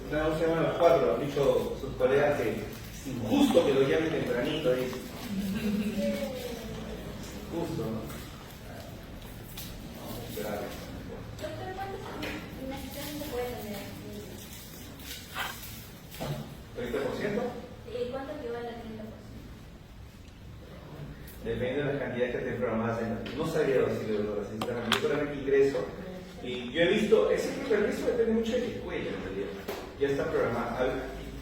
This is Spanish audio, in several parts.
Una semana a las 4, han dicho sus colegas que es injusto que lo llamen tempranito, dice. Justo, ¿no? Vamos a esperar. Doctor, ¿cuántas inhabilitaciones se puede tener? ¿30%? ¿Cuánto equivale al 30%? Depende de las cantidades que estén programadas en la. No sabría decirle, doctora, sinceramente. Yo solamente ingreso y yo he visto, ese permiso depende mucho de la escuela en realidad. Ya está programado.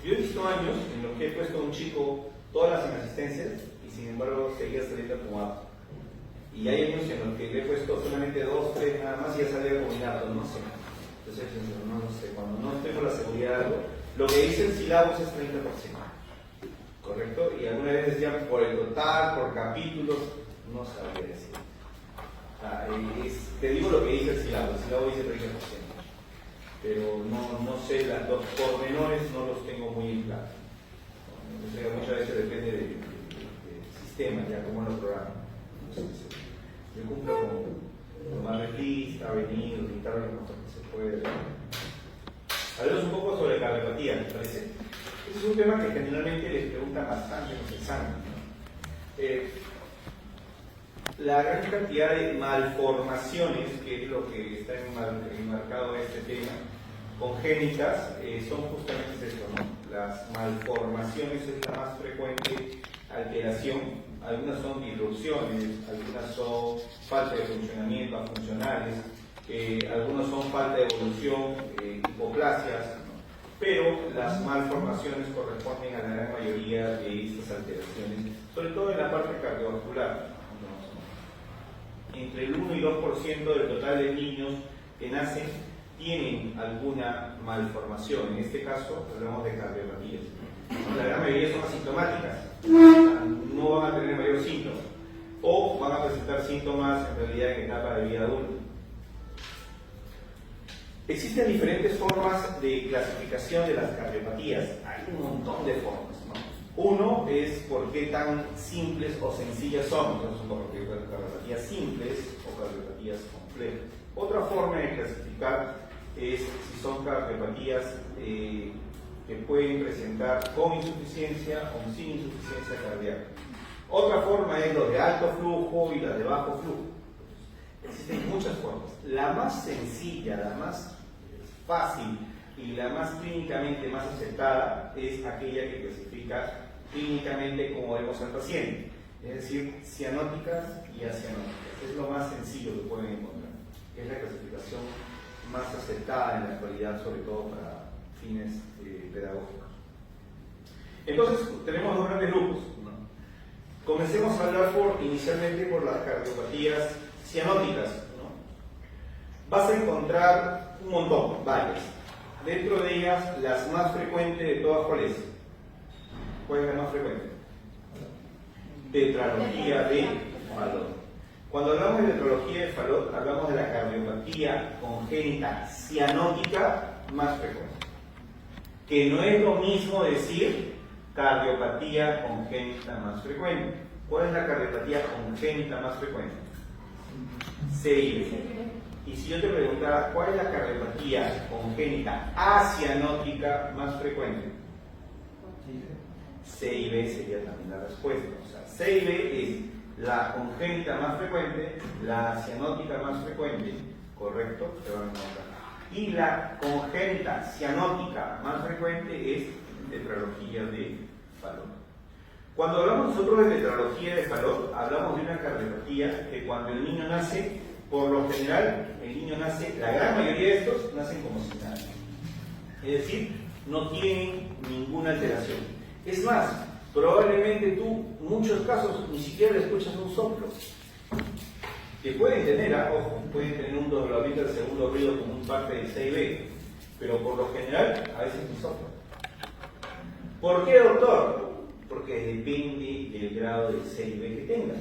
Yo he visto años en los que he puesto a un chico todas las inasistencias y sin embargo seguía saliendo como apto. Y hay años en los que le he puesto solamente 2, 3 nada más y ya salía combinado, no sé. Entonces, no sé, cuando no tengo la seguridad de algo, lo que dice el sílabus es 30%. ¿Correcto? Y algunas veces ya por el total, por capítulos, no sabría decir. Te digo lo que dice el sílabus dice 30%. Pero no sé, los pormenores no los tengo muy en claro. O sea, muchas veces depende del sistema, ya como lo programan. Yo cumplo con tomar lista, venir, quitar lo mejor que se puede. Hablemos un poco sobre cardiopatía, ¿les parece? Ese es un tema que generalmente les preguntan bastante en los exámenes, ¿no? La gran cantidad de malformaciones, que es lo que está enmarcado en este tema, congénitas, son justamente esto, ¿no? Las malformaciones es la más frecuente alteración. Algunas son disrupciones, algunas son falta de funcionamiento afuncionales, algunos son falta de evolución, hipoplasias, ¿no? Pero las malformaciones corresponden a la gran mayoría de estas alteraciones, sobre todo en la parte cardiovascular. Entre el 1 y 2% del total de niños que nacen tienen alguna malformación. En este caso hablamos de cardiopatías. La gran mayoría son asintomáticas, no van a tener mayor síntoma o van a presentar síntomas en realidad en etapa de vida adulta. Existen diferentes formas de clasificación de las cardiopatías. Hay un montón de formas, ¿no? Uno es por qué tan simples o sencillas son. Entonces, son cardiopatías simples o cardiopatías complejas. Otra forma de clasificar es si son cardiopatías que pueden presentar con insuficiencia o sin insuficiencia cardíaca. Otra forma es los de alto flujo y las de bajo flujo. Existen muchas formas. La más sencilla, la más fácil y la más clínicamente más aceptada es aquella que clasifica clínicamente como vemos al paciente, es decir, cianóticas y acianóticas. Es lo más sencillo que pueden encontrar. Es la clasificación más aceptada en la actualidad, sobre todo para fines pedagógicos. Entonces, tenemos dos grandes grupos, ¿no? Comencemos a hablar inicialmente por las cardiopatías cianóticas, ¿no? Vas a encontrar un montón, varias. Dentro de ellas, las más frecuentes de todas, ¿cuál es? ¿Cuál es la más frecuente? Tetralogía de Fallot. Cuando hablamos de tetralogía de Fallot, hablamos de la cardiopatía congénita cianótica más frecuente. Que no es lo mismo decir cardiopatía congénita más frecuente. ¿Cuál es la cardiopatía congénita más frecuente? CIB. Y si yo te preguntara, ¿cuál es la cardiopatía congénita acianótica más frecuente? CIB sería también la respuesta. O sea, CIB es la congénita más frecuente, la cianótica más frecuente, ¿correcto? Te van a encontrar. Y la congénita cianótica más frecuente es tetralogía de Fallot. Cuando hablamos nosotros de tetralogía de Fallot, hablamos de una cardiopatía que cuando el niño nace, por lo general, el niño nace, la gran mayoría de estos nacen como sin nada. Es decir, no tienen ninguna alteración. Es más, probablemente tú, en muchos casos, ni siquiera le escuchas un soplo. Que pueden tener, ojo, pueden tener un doblamiento del segundo ruido como un parte del CIB, pero por lo general, a veces ni soplo. ¿Por qué, doctor? Porque depende del grado del CIB que tengas.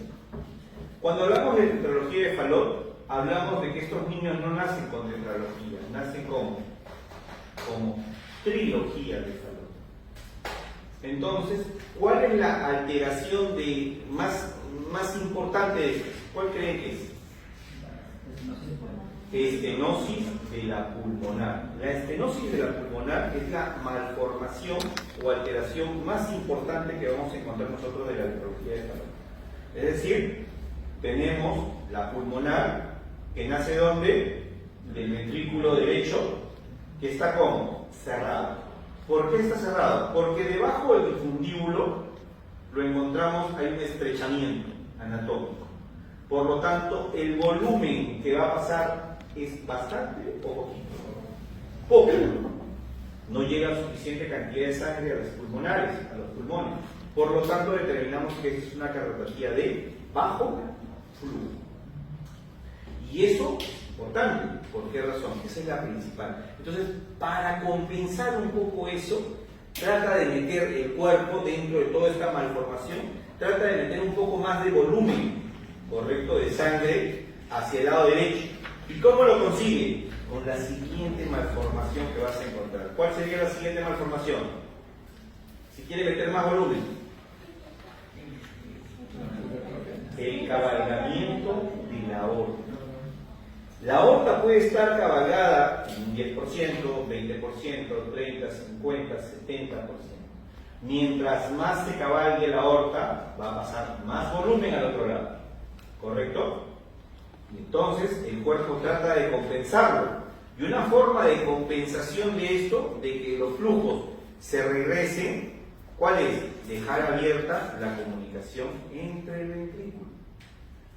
Cuando hablamos de tetralogía de Fallot, hablamos de que estos niños no nacen con tetralogía, nacen como trilogía de Fallot. Entonces, ¿cuál es la alteración más importante de estos? ¿Cuál creen que es? estenosis de la pulmonar. La estenosis de la pulmonar es la malformación o alteración más importante que vamos a encontrar nosotros de la patología de Fallot. Es decir, tenemos la pulmonar que nace ¿dónde? Del ventrículo derecho, que está como cerrado. ¿Por qué está cerrado? Porque debajo del fundíbulo lo encontramos, hay un estrechamiento anatómico. Por lo tanto, el volumen que va a pasar es bastante o poquito. Poco. No llega suficiente cantidad de sangre a los pulmonares, a los pulmones. Por lo tanto, determinamos que es una cardiopatía de bajo flujo. Y eso es importante. ¿Por qué razón? Esa es la principal. Entonces, para compensar un poco eso, trata de meter el cuerpo dentro de toda esta malformación, trata de meter un poco más de volumen, correcto, de sangre hacia el lado derecho. ¿Y cómo lo consigue? Con la siguiente malformación que vas a encontrar. ¿Cuál sería la siguiente malformación? Si quiere meter más volumen. El cabalgamiento de la aorta. La aorta puede estar cabalgada en un 10%, 20%, 30%, 50%, 70%. Mientras más se cabalgue la aorta, va a pasar más volumen al otro lado. ¿Correcto? Y entonces el cuerpo trata de compensarlo. Y una forma de compensación de esto, de que los flujos se regresen, ¿cuál es? Dejar abierta la comunicación entre el ventrículo.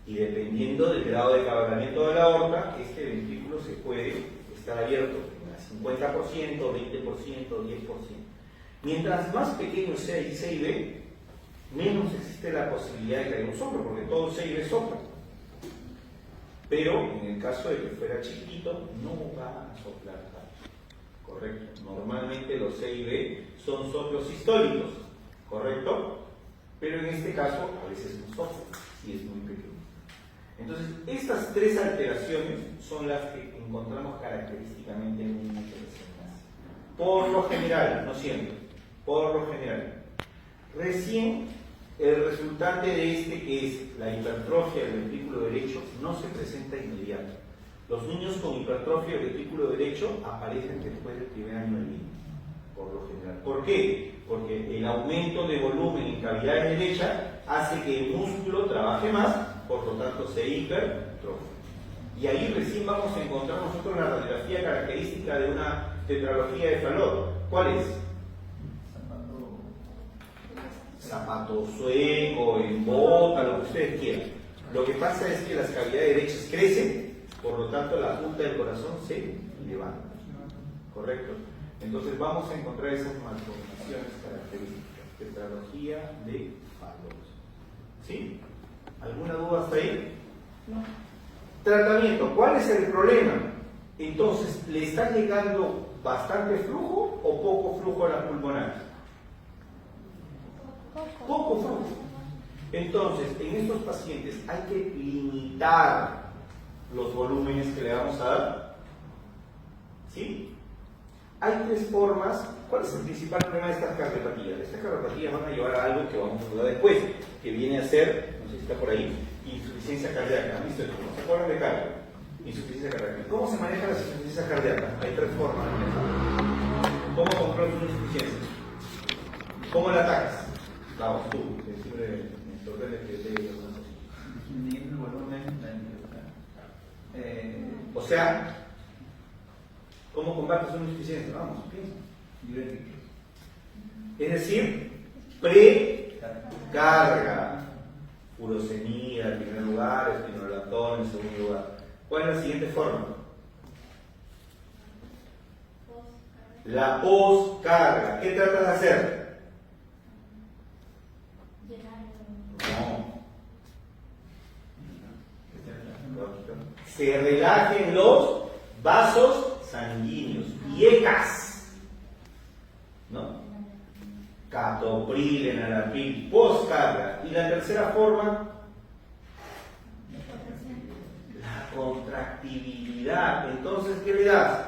Y dependiendo del grado de cabalgamiento de la aorta, este ventrículo se puede estar abierto en 50%, 20%, 10%. Mientras más pequeño sea el C y B, menos existe la posibilidad de que haya un soplo, porque todo C y B sopla. Pero en el caso de que fuera chiquito, no va a soplar tanto. ¿Correcto? Normalmente los C y B son soplos sistólicos, ¿correcto? Pero en este caso, a veces no sopla, si es muy pequeño. Entonces, estas tres alteraciones son las que encontramos característicamente en un niño recién nacido. Por lo general, no siempre, por lo general. Recién, el resultante de este, que es la hipertrofia del ventrículo derecho, no se presenta inmediato. Los niños con hipertrofia del ventrículo derecho aparecen después del primer año de vida, por lo general. ¿Por qué? Porque el aumento de volumen en cavidades derechas hace que el músculo trabaje más, por lo tanto se hipertrofia. Y ahí recién vamos a encontrar nosotros la radiografía característica de una tetralogía de Fallot. ¿Cuál es? Zapato sueco, en bota, lo que ustedes quieran. Lo que pasa es que las cavidades derechas crecen, por lo tanto la punta del corazón se levanta. ¿Correcto? Entonces vamos a encontrar esas malformaciones características. Tetralogía de Fallot. ¿Sí? ¿Alguna duda hasta ahí? No. Tratamiento. ¿Cuál es el problema? Entonces, ¿le está llegando bastante flujo o poco flujo a la pulmonar? Poco flujo. Entonces, en estos pacientes hay que limitar los volúmenes que le vamos a dar. ¿Sí? Hay tres formas. ¿Cuál es el principal problema de estas cardiopatías? Estas cardiopatías van a llevar a algo que vamos a hablar después, que viene a ser, no sé si está por ahí, insuficiencia cardíaca. ¿Listo? ¿No se acuerdan de cardio? Insuficiencia cardíaca. ¿Cómo se maneja la insuficiencia cardíaca? Hay tres formas de manejarla. ¿Cómo controlas una insuficiencia? ¿Cómo la atacas? Vamos, tú, que siempre me sorprende que te diga alguna cosa. Disminuyendo el volumen, O sea, ¿cómo combates una insuficiencia? Vamos, piensa. Es decir, precarga. Furosemida en primer lugar, espironolactona en segundo lugar. ¿Cuál es la siguiente forma? La poscarga. ¿Qué tratas de hacer? No. Se relajen los vasos sanguíneos, IECAS, ¿no? Captopril, enalapril, poscarga. Y la tercera forma, la contractibilidad. Entonces, ¿qué le das?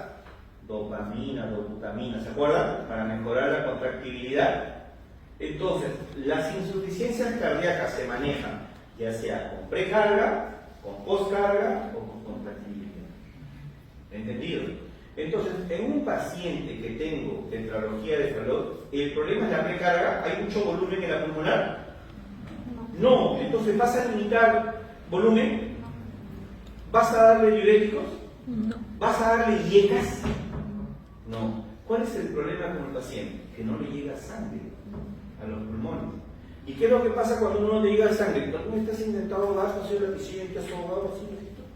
Dopamina, dobutamina, ¿se acuerdan? Para mejorar la contractibilidad. Entonces, las insuficiencias cardíacas se manejan ya sea con precarga, con poscarga o con contractibilidad. ¿Entendido? Entonces, en un paciente que tengo tetralogía de Fallot, ¿el problema es la precarga? ¿Hay mucho volumen en la pulmonar? No. Entonces, ¿vas a limitar volumen? ¿Vas a darle diuréticos? No. ¿Vas a darle IECAS? No. ¿Cuál es el problema con el paciente? Que no le llega sangre a los pulmones. ¿Y qué es lo que pasa cuando uno no le llega sangre? ¿Tú me estás intentando ahogar, no sé, la piscina, te has ahogado así?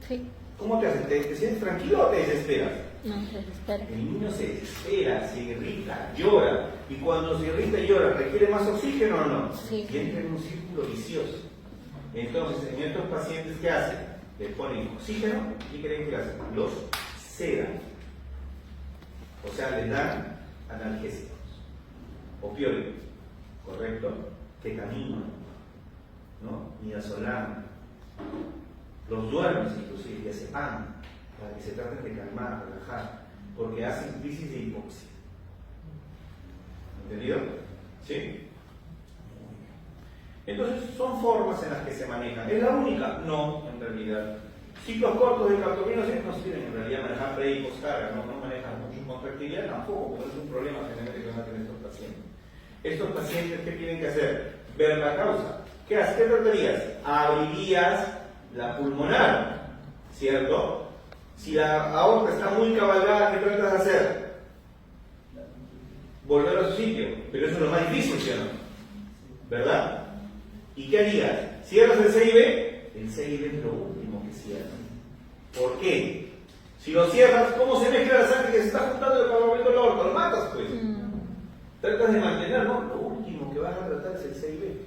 Sí. ¿Cómo te haces? ¿Te sientes tranquilo o te desesperas? No, se desespera. El niño se desespera, se irrita, llora. Y cuando se irrita y llora, ¿requiere más oxígeno o no? Sí. Y entra en un círculo vicioso. Entonces, en estos pacientes, ¿qué hacen? Le ponen oxígeno y creen que hacen. Los sedan. O sea, les dan analgésicos. Opioides, ¿correcto? Ketamina, ¿no? Midazolam. Los duermes, inclusive, y diazepam, para que se traten de calmar, relajar, porque hacen crisis de hipoxia. ¿Entendido? ¿Sí? Entonces, son formas en las que se manejan. ¿Es la única? No, en realidad. Ciclos cortos de cartopino no sirven en realidad manejar pre y postcarga, no manejan mucho contractilidad tampoco, porque es un problema general que van a tener estos pacientes. Estos pacientes, ¿qué tienen que hacer? Ver la causa. ¿Qué haces? ¿Qué tratarías? Abrirías la pulmonar, ¿cierto? Si la aorta está muy cabalgada, ¿qué tratas de hacer? Volver a su sitio, pero eso es lo más difícil, ¿sí o no? ¿Verdad? ¿Y qué harías? ¿Cierras el CIB? El CIB es lo último que cierras. ¿Por qué? Si lo cierras, ¿cómo se mezcla la sangre que se está juntando con el momento de la aorta? Lo matas, pues. Tratas de mantener, ¿no? Lo último que vas a tratar es el CIB.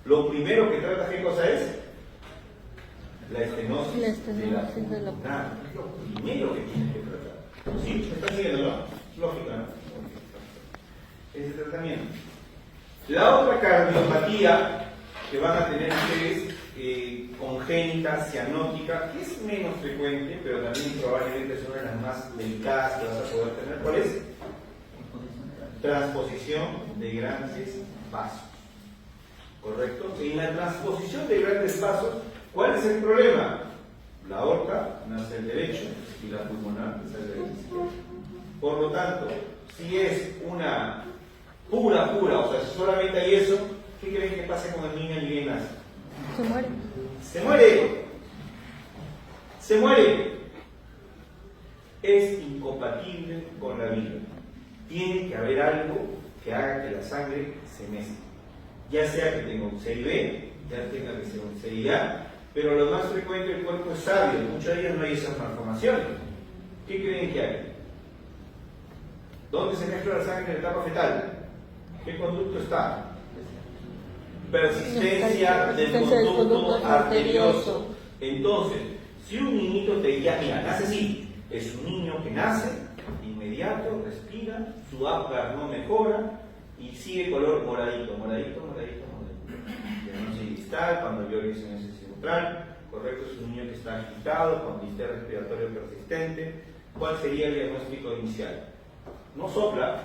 Lo primero que tratas, ¿qué cosa es? La estenosis de la pulmonar. Es lo primero que tienes que tratar. ¿Sí? ¿Me estás siguiendo, no? Lógica, ¿no? Ese tratamiento. La otra cardiopatía que van a tener ustedes, congénita, cianótica, que es menos frecuente, pero también probablemente es una de las más delicadas que vas a poder tener. ¿Cuál es? Transposición de grandes vasos. ¿Correcto? En la transposición de grandes vasos, ¿cuál es el problema? La aorta nace el derecho y la pulmonar es el derecho. Por lo tanto, si es una pura, o sea, si solamente hay eso, ¿qué creen que pase con el niño y bien nace? Se muere. Se muere. Se muere. Es incompatible con la vida. Tiene que haber algo que haga que la sangre se mezcle. Ya sea que tenga un CIB, ya tenga que ser un CIA, pero lo más frecuente el cuerpo es sabio, muchas de ellas no hay esas malformaciones. ¿Qué creen que hay? ¿Dónde se mezcla la sangre en la etapa fetal? ¿Qué conducto está? Persistencia del conducto arterioso. Entonces, si un niñito te diga, mira, nace así, es un niño que nace, inmediato, respira, su Apgar no mejora y sigue color moradito. Diagnóstico distal, cuando yo hice en ese central, correcto, es un niño que está agitado, con distrés respiratorio persistente. ¿Cuál sería el diagnóstico inicial? No sopla.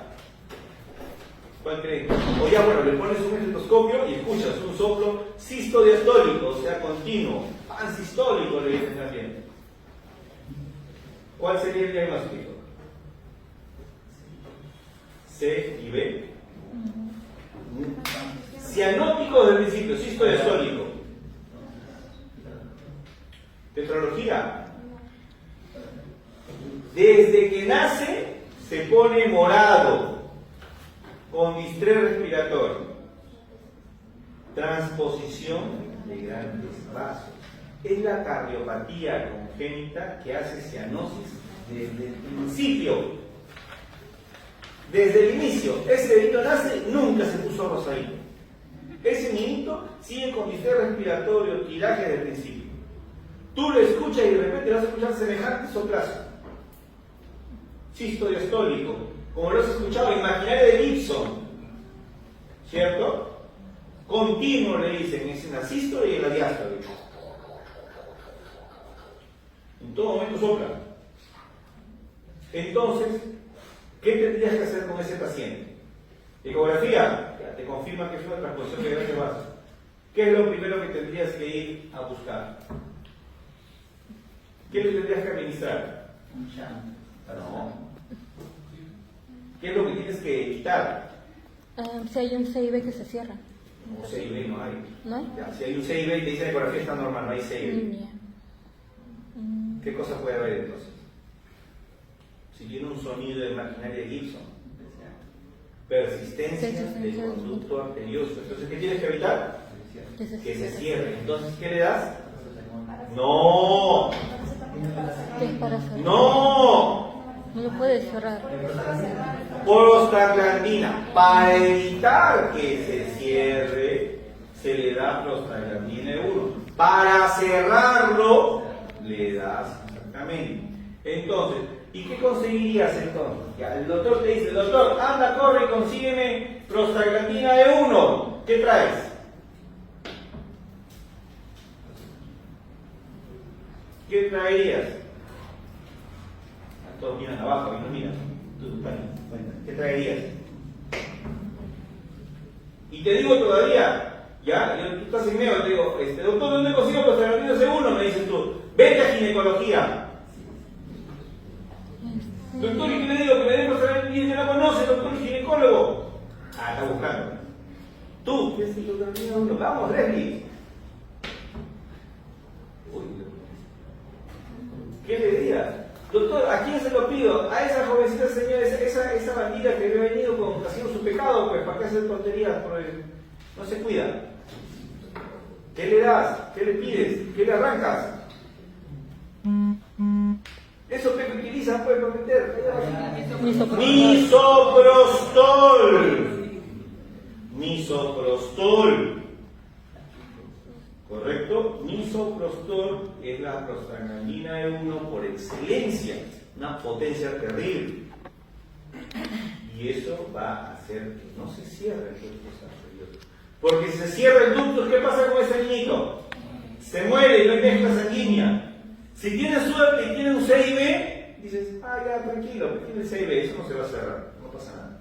¿Cuál creen? O ya, bueno, le pones un estetoscopio y escuchas un soplo sistodiastólico, o sea, continuo, pansistólico, le dicen también. ¿Cuál sería el diagnóstico? C y B. Cianótico desde el principio, sistodiastólico. Tetralogía. Desde que nace se pone morado, con distrés respiratorio. Transposición de grandes vasos. Es la cardiopatía congénita que hace cianosis desde el principio. Desde el inicio. Ese niño nace, nunca se puso rosadito. Ese niñito sigue con distrés respiratorio, tiraje desde el principio. Tú lo escuchas y de repente vas a escuchar semejante soplazo. Sistodiastólico, como lo has escuchado, imaginario de Gibson, ¿cierto? Continuo le dicen, es en la sístole y en la diástole. En todo momento sopla. Entonces, ¿qué tendrías que hacer con ese paciente? Ecografía, ya te confirma que es una transposición de grandes vasos. ¿Qué es lo primero que tendrías que ir a buscar? ¿Qué le tendrías que administrar? No. ¿Qué es lo que tienes que evitar? Si hay un CIB que se cierra. No, CIB no hay. ¿No hay? Ya, si hay un CIB y te dice la ecografía está normal, no hay CIB. Ya. ¿Qué cosa puede haber entonces? Si tiene un sonido de maquinaria de Gibson, persistencia del conducto arterioso. Entonces, ¿qué tienes que evitar? Que se cierre. Entonces, ¿qué le das? No, ¿Qué es para cerrar? no. No lo puede cerrar. Prostaglandina. Para evitar que se cierre, se le da prostaglandina 1. Para cerrarlo, le das exactamente. Entonces, ¿y qué conseguirías entonces? Ya, el doctor te dice, doctor, anda, corre y consígueme prostaglandina de 1. ¿Qué traes? ¿Qué traerías? Todos miran abajo y no miran. ¿Qué traerías? Y te digo todavía, ya, tú estás en medio, te digo, doctor, ¿dónde consigo prostaglandina C1? Me dices tú, vete a ginecología. Doctor, ¿y qué le digo? Que me den prostaglandina, no conoce, doctor ginecólogo. Ah, está buscando. Tú, ¿qué es el? Vamos, Leslie. ¿Qué le dirías? Doctor, ¿a quién se lo pido? A esa jovencita señora, esa bandida que había venido haciendo su pecado, pues, ¿para qué hacer tonterías? No se cuida. ¿Qué le das? ¿Qué le pides? ¿Qué le arrancas? Eso que utiliza puede prometer. Misoprostol. Misoprostol. ¿Correcto? Misoprostol es la prostaglandina de 1 por excelencia, una potencia terrible. Y eso va a hacer que no se cierre el ducto arterioso. Porque si se cierra el ducto, ¿qué pasa con ese niñito? Se muere y no hay mezcla sanguínea. Si tienes suerte y tiene un CIB, dices, ah, ya, tranquilo, tiene el CIB, eso no se va a cerrar, no pasa nada.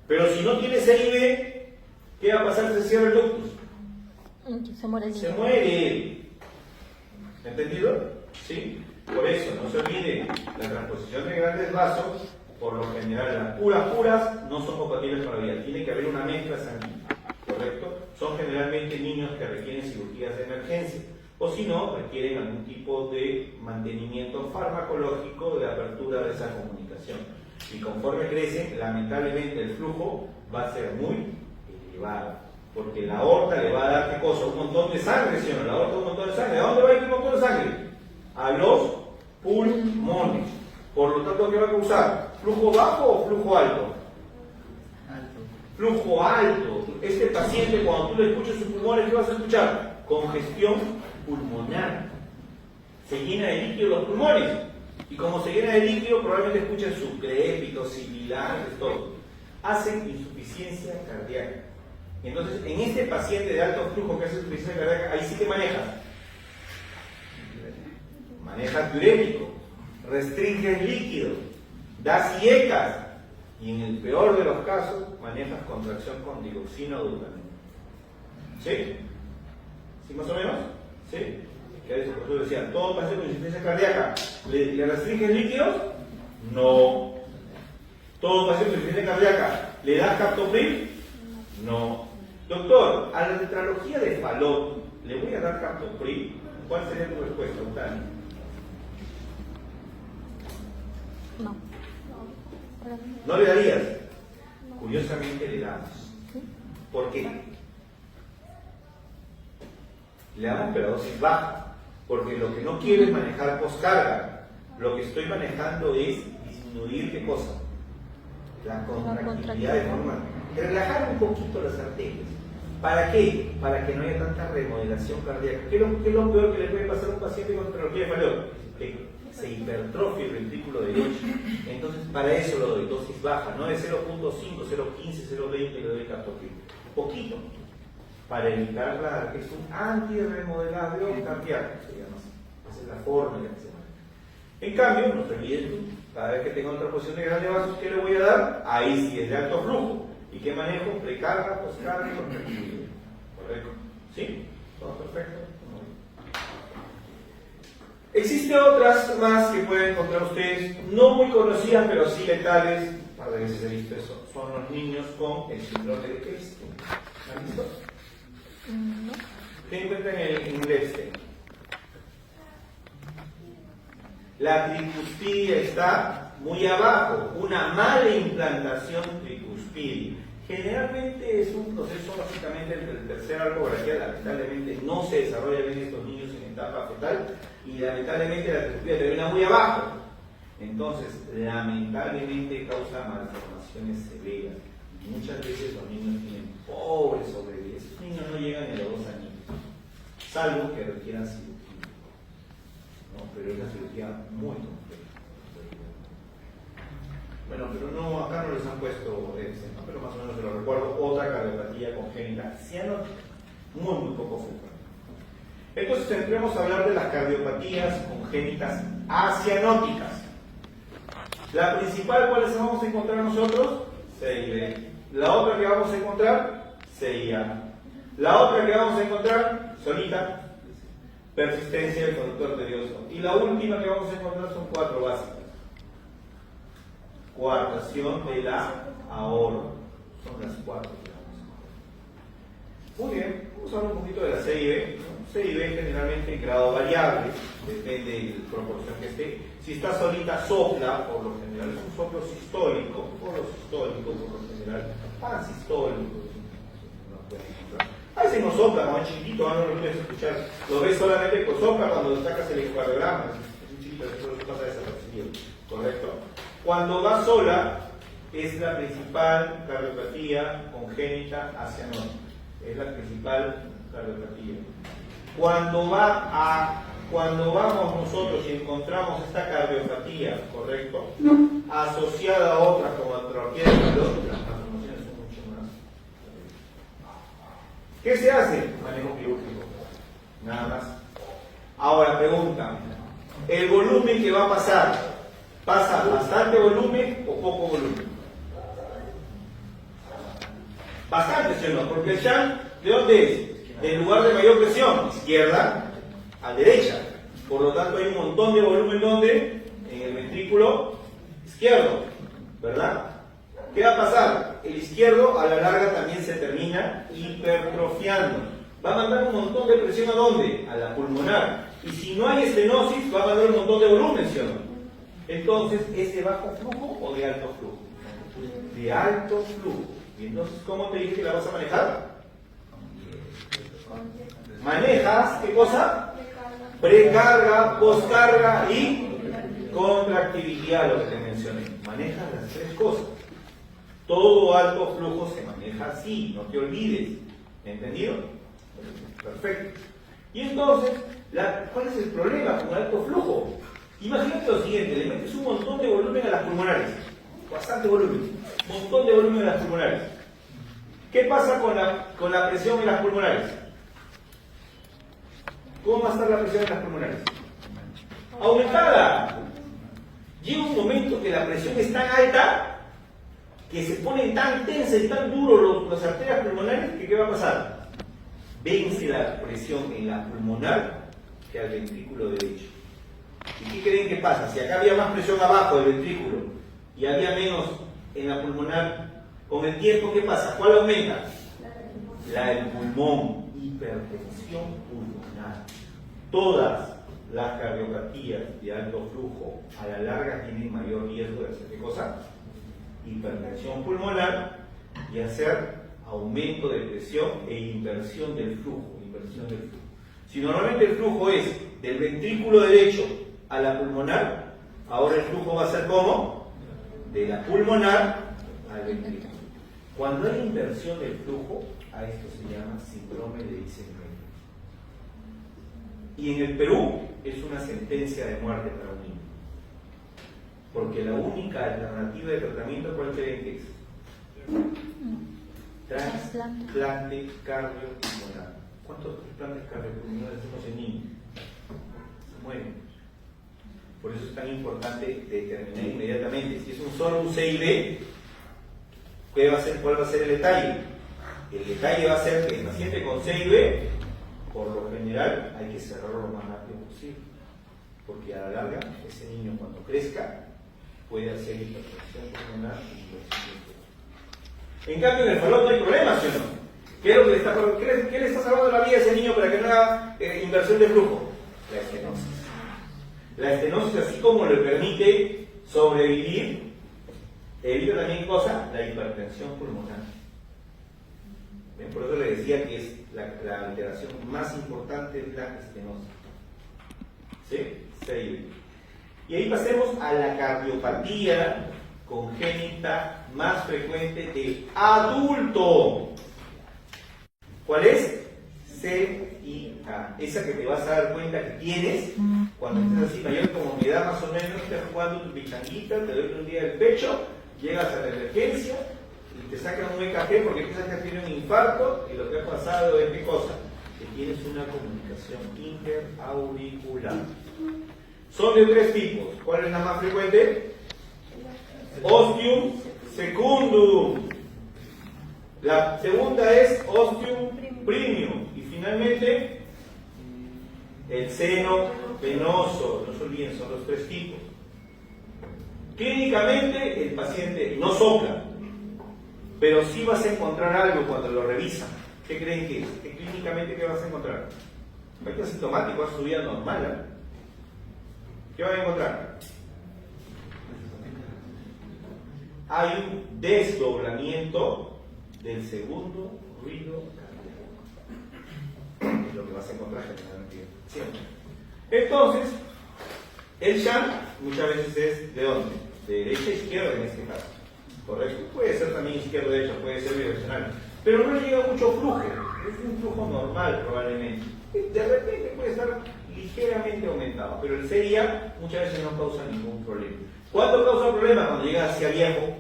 Pero si no tiene CIB, ¿qué va a pasar si se cierra el ducto? Se muere el niño. Se muere. ¿Entendido? ¿Sí? Por eso, no se olvide, la transposición de grandes vasos, por lo general, las puras no son compatibles con la vida. Tiene que haber una mezcla sanguínea. ¿Correcto? Son generalmente niños que requieren cirugías de emergencia. O si no, requieren algún tipo de mantenimiento farmacológico de apertura de esa comunicación. Y conforme crecen, lamentablemente el flujo va a ser muy elevado. Porque la aorta le va a dar, ¿qué cosa? Un montón de sangre, ¿sí o no? La aorta un montón de sangre. ¿A dónde va a ir un montón de sangre? A los pulmones. Por lo tanto, ¿qué va a causar? ¿Flujo bajo o flujo alto? Flujo alto. Este paciente, cuando tú le escuchas sus pulmones, ¿qué vas a escuchar? Congestión pulmonar. Se llena de líquido los pulmones. Y como se llena de líquido, probablemente escuchen subcrépitos, sibilantes, todo. Hacen insuficiencia cardíaca. Entonces, en este paciente de alto flujo que hace insuficiencia cardíaca, ahí sí te manejas. Manejas diurético, restringes líquido, das IECAS y en el peor de los casos manejas contracción con digoxina o dopamina. ¿Sí? ¿Sí más o menos? ¿Sí? Que a veces el profesor decía, ¿todo paciente con insuficiencia cardíaca le restringes líquidos? No. ¿Todo paciente con insuficiencia cardíaca le das captopril? No. Doctor, a la tetralogía de Fallot, ¿le voy a dar captopril? ¿Cuál sería tu respuesta, Octavio? No. ¿No le darías? Curiosamente le damos. ¿Por qué? Le damos pero a dosis baja, porque lo que no quiero es manejar poscarga. Lo que estoy manejando es disminuir ¿qué cosa? La contractilidad de forma relajar un poquito las arterias. ¿Para qué? Para que no haya tanta remodelación cardíaca. ¿Qué es lo peor que le puede pasar a un paciente con tetralogía de Fallot? Que se hipertrofia el ventrículo derecho. Entonces, para eso lo doy dosis baja, no de 0.5, 0.15, 0.20 le doy captopril. Poquito. Para evitar que es un antirremodelable cardíaco. Esa es la forma en la que se maneja. En cambio, no se olviden tú, cada vez que tenga otra posición de grandes vasos, ¿qué le voy a dar? Ahí sí es de alto flujo. ¿Y qué manejo? Precarga, poscarga y contractilidad. ¿Correcto? ¿Sí? ¿Todo perfecto? Muy bien. Existe Existen otras más que pueden encontrar ustedes, no muy conocidas, pero sí letales. Un par de veces he visto eso. Son los niños con el síndrome de Epstein. ¿Han visto? No. ¿Qué encuentran en Epstein? La tricuspidia está muy abajo, una mala implantación tricuspidia. Generalmente es un proceso básicamente entre el tercer arco braquial, lamentablemente no se desarrolla bien estos niños en etapa fetal y lamentablemente la tricuspidia termina muy abajo. Entonces, lamentablemente causa malformaciones severas. Muchas veces los niños tienen pobres sobrevivientes. Esos niños no llegan ni a los 2 años, salvo que requieran cirugía. No, pero es una cirugía muy compleja. Bueno, pero no, acá no les han puesto ese, ¿no? Pero más o menos se lo recuerdo. Otra cardiopatía congénita cianótica, muy poco frecuente. Entonces entremos a hablar de las cardiopatías congénitas acianóticas. La principal, ¿cuáles vamos a encontrar nosotros? CIB. La otra que vamos a encontrar, CIA. La otra que vamos a encontrar, solita, persistencia del conducto arterioso. Y la última que vamos a encontrar son 4 básicas. Coartación de la aorta. Son las 4 que vamos a encontrar. Muy bien, vamos a hablar un poquito de la CIB. CIB generalmente en grado variable, depende de la proporción que esté. Si está solita, sopla, por lo general es un soplo sistólico, por lo general, pansistólico. A veces no sopla, como es chiquito, no lo puedes escuchar. Lo ves solamente con sopla cuando sacas el ecocardiograma. Es un chiquito, eso pasa desapercibido. ¿Correcto? Cuando va sola, es la principal cardiopatía congénita acianótica. Es la principal cardiopatía. Cuando vamos nosotros y encontramos esta cardiopatía, ¿correcto? Asociada a otras como atrofia del valor, las transformaciones son mucho más. ¿Qué se hace? Manejo quirúrgico. Nada más. Ahora, pregunta. ¿El volumen que va a pasar, pasa bastante volumen o poco volumen? Bastante, ¿sí o no? Porque el shunt, ¿de dónde es? Del lugar de mayor presión, izquierda a derecha. Por lo tanto, hay un montón de volumen donde en el ventrículo izquierdo, ¿verdad? ¿Qué va a pasar? El izquierdo a la larga también se termina hipertrofiando. Va a mandar un montón de presión ¿a dónde? A la pulmonar. Y si no hay estenosis, va a mandar un montón de volumen, ¿sí o no? Entonces, ¿es de bajo flujo o de alto flujo? De alto flujo. Y entonces, ¿cómo te dije que la vas a manejar? Manejas, ¿qué cosa? Precarga, poscarga y contractibilidad, lo que te mencioné. Manejas las 3 cosas. Todo alto flujo se maneja así, no te olvides. ¿Entendido? Perfecto. Y entonces, ¿cuál es el problema con alto flujo? Imagínate lo siguiente, le metes un montón de volumen a las pulmonares. Bastante volumen. Un montón de volumen a las pulmonares. ¿Qué pasa con la presión en las pulmonares? ¿Cómo va a estar la presión en las pulmonares? Aumentada. Llega un momento que la presión es tan alta que se pone tan tensa y tan duro las arterias pulmonares que ¿qué va a pasar? Vence la presión en la pulmonar que al ventrículo derecho. ¿Y qué creen que pasa? Si acá había más presión abajo del ventrículo y había menos en la pulmonar, con el tiempo, ¿qué pasa? ¿Cuál aumenta? La del pulmón. Hipertensión pulmonar. Todas las cardiopatías de alto flujo a la larga tienen mayor riesgo de hacer ¿qué cosa? Hipertensión pulmonar y hacer aumento de presión e inversión del flujo. Si normalmente el flujo es del ventrículo derecho a la pulmonar, ahora el flujo va a ser ¿cómo? De la pulmonar al ventrículo. Cuando hay inversión del flujo, a esto se llama síndrome de Eisenmenger. Y en el Perú es una sentencia de muerte para un niño. Porque la única alternativa de tratamiento, ¿cuál creen que es? Trasplante cardiopulmonar. ¿Cuántos trasplantes cardiopulmonares hacemos en niños? Se mueren. Por eso es tan importante determinar inmediatamente. Si es solo un CIB, ¿cuál va a ser el detalle? El detalle va a ser que el paciente con CIB, por lo general, hay que cerrarlo lo más rápido posible. porque a la larga ese niño cuando crezca puede hacer hipertensión pulmonar y inversión. En cambio en el falón no hay problema, ¿sí o no? ¿Qué le está salvando la vida a ese niño para que no haga inversión de flujo? La estenosis. La estenosis, así como le permite sobrevivir, evita también cosa, la hipertensión pulmonar. ¿Ven? Por eso le decía que es la alteración más importante de la estenosis. ¿Sí? Seguimos. Y ahí pasemos a la cardiopatía congénita más frecuente del adulto. ¿Cuál es? CIA. Esa que te vas a dar cuenta que tienes cuando estés así mayor como mi edad más o menos, estás jugando tu pichanguita, te duele un día el pecho, llegas a la emergencia y te sacan un EKG porque piensas que tienes un infarto y lo que ha pasado es ¿qué cosa? Que tienes una comunicación interauricular. Son de tres tipos. ¿Cuál es la más frecuente? Ostium secundum. La segunda es ostium premium. Y finalmente, el seno venoso. No se olviden, son los tres tipos. Clínicamente, el paciente no sopla, pero sí vas a encontrar algo cuando lo revisan. ¿Qué creen que es? Clínicamente, ¿qué vas a encontrar? Está asintomático, es su vida normal, ¿eh? ¿Qué van a encontrar? Hay un desdoblamiento del segundo ruido cardíaco. Es lo que vas a encontrar generalmente siempre. Entonces, el shunt muchas veces es ¿de dónde? De derecha a izquierda en este caso. ¿Correcto? Puede ser también izquierda-derecha, puede ser bidireccional. Pero no llega mucho flujo. Es un flujo normal probablemente. De repente puede estar ligeramente aumentado, pero el CIA muchas veces no causa ningún problema. ¿Cuándo causa problema? Cuando llegas hacia viejo,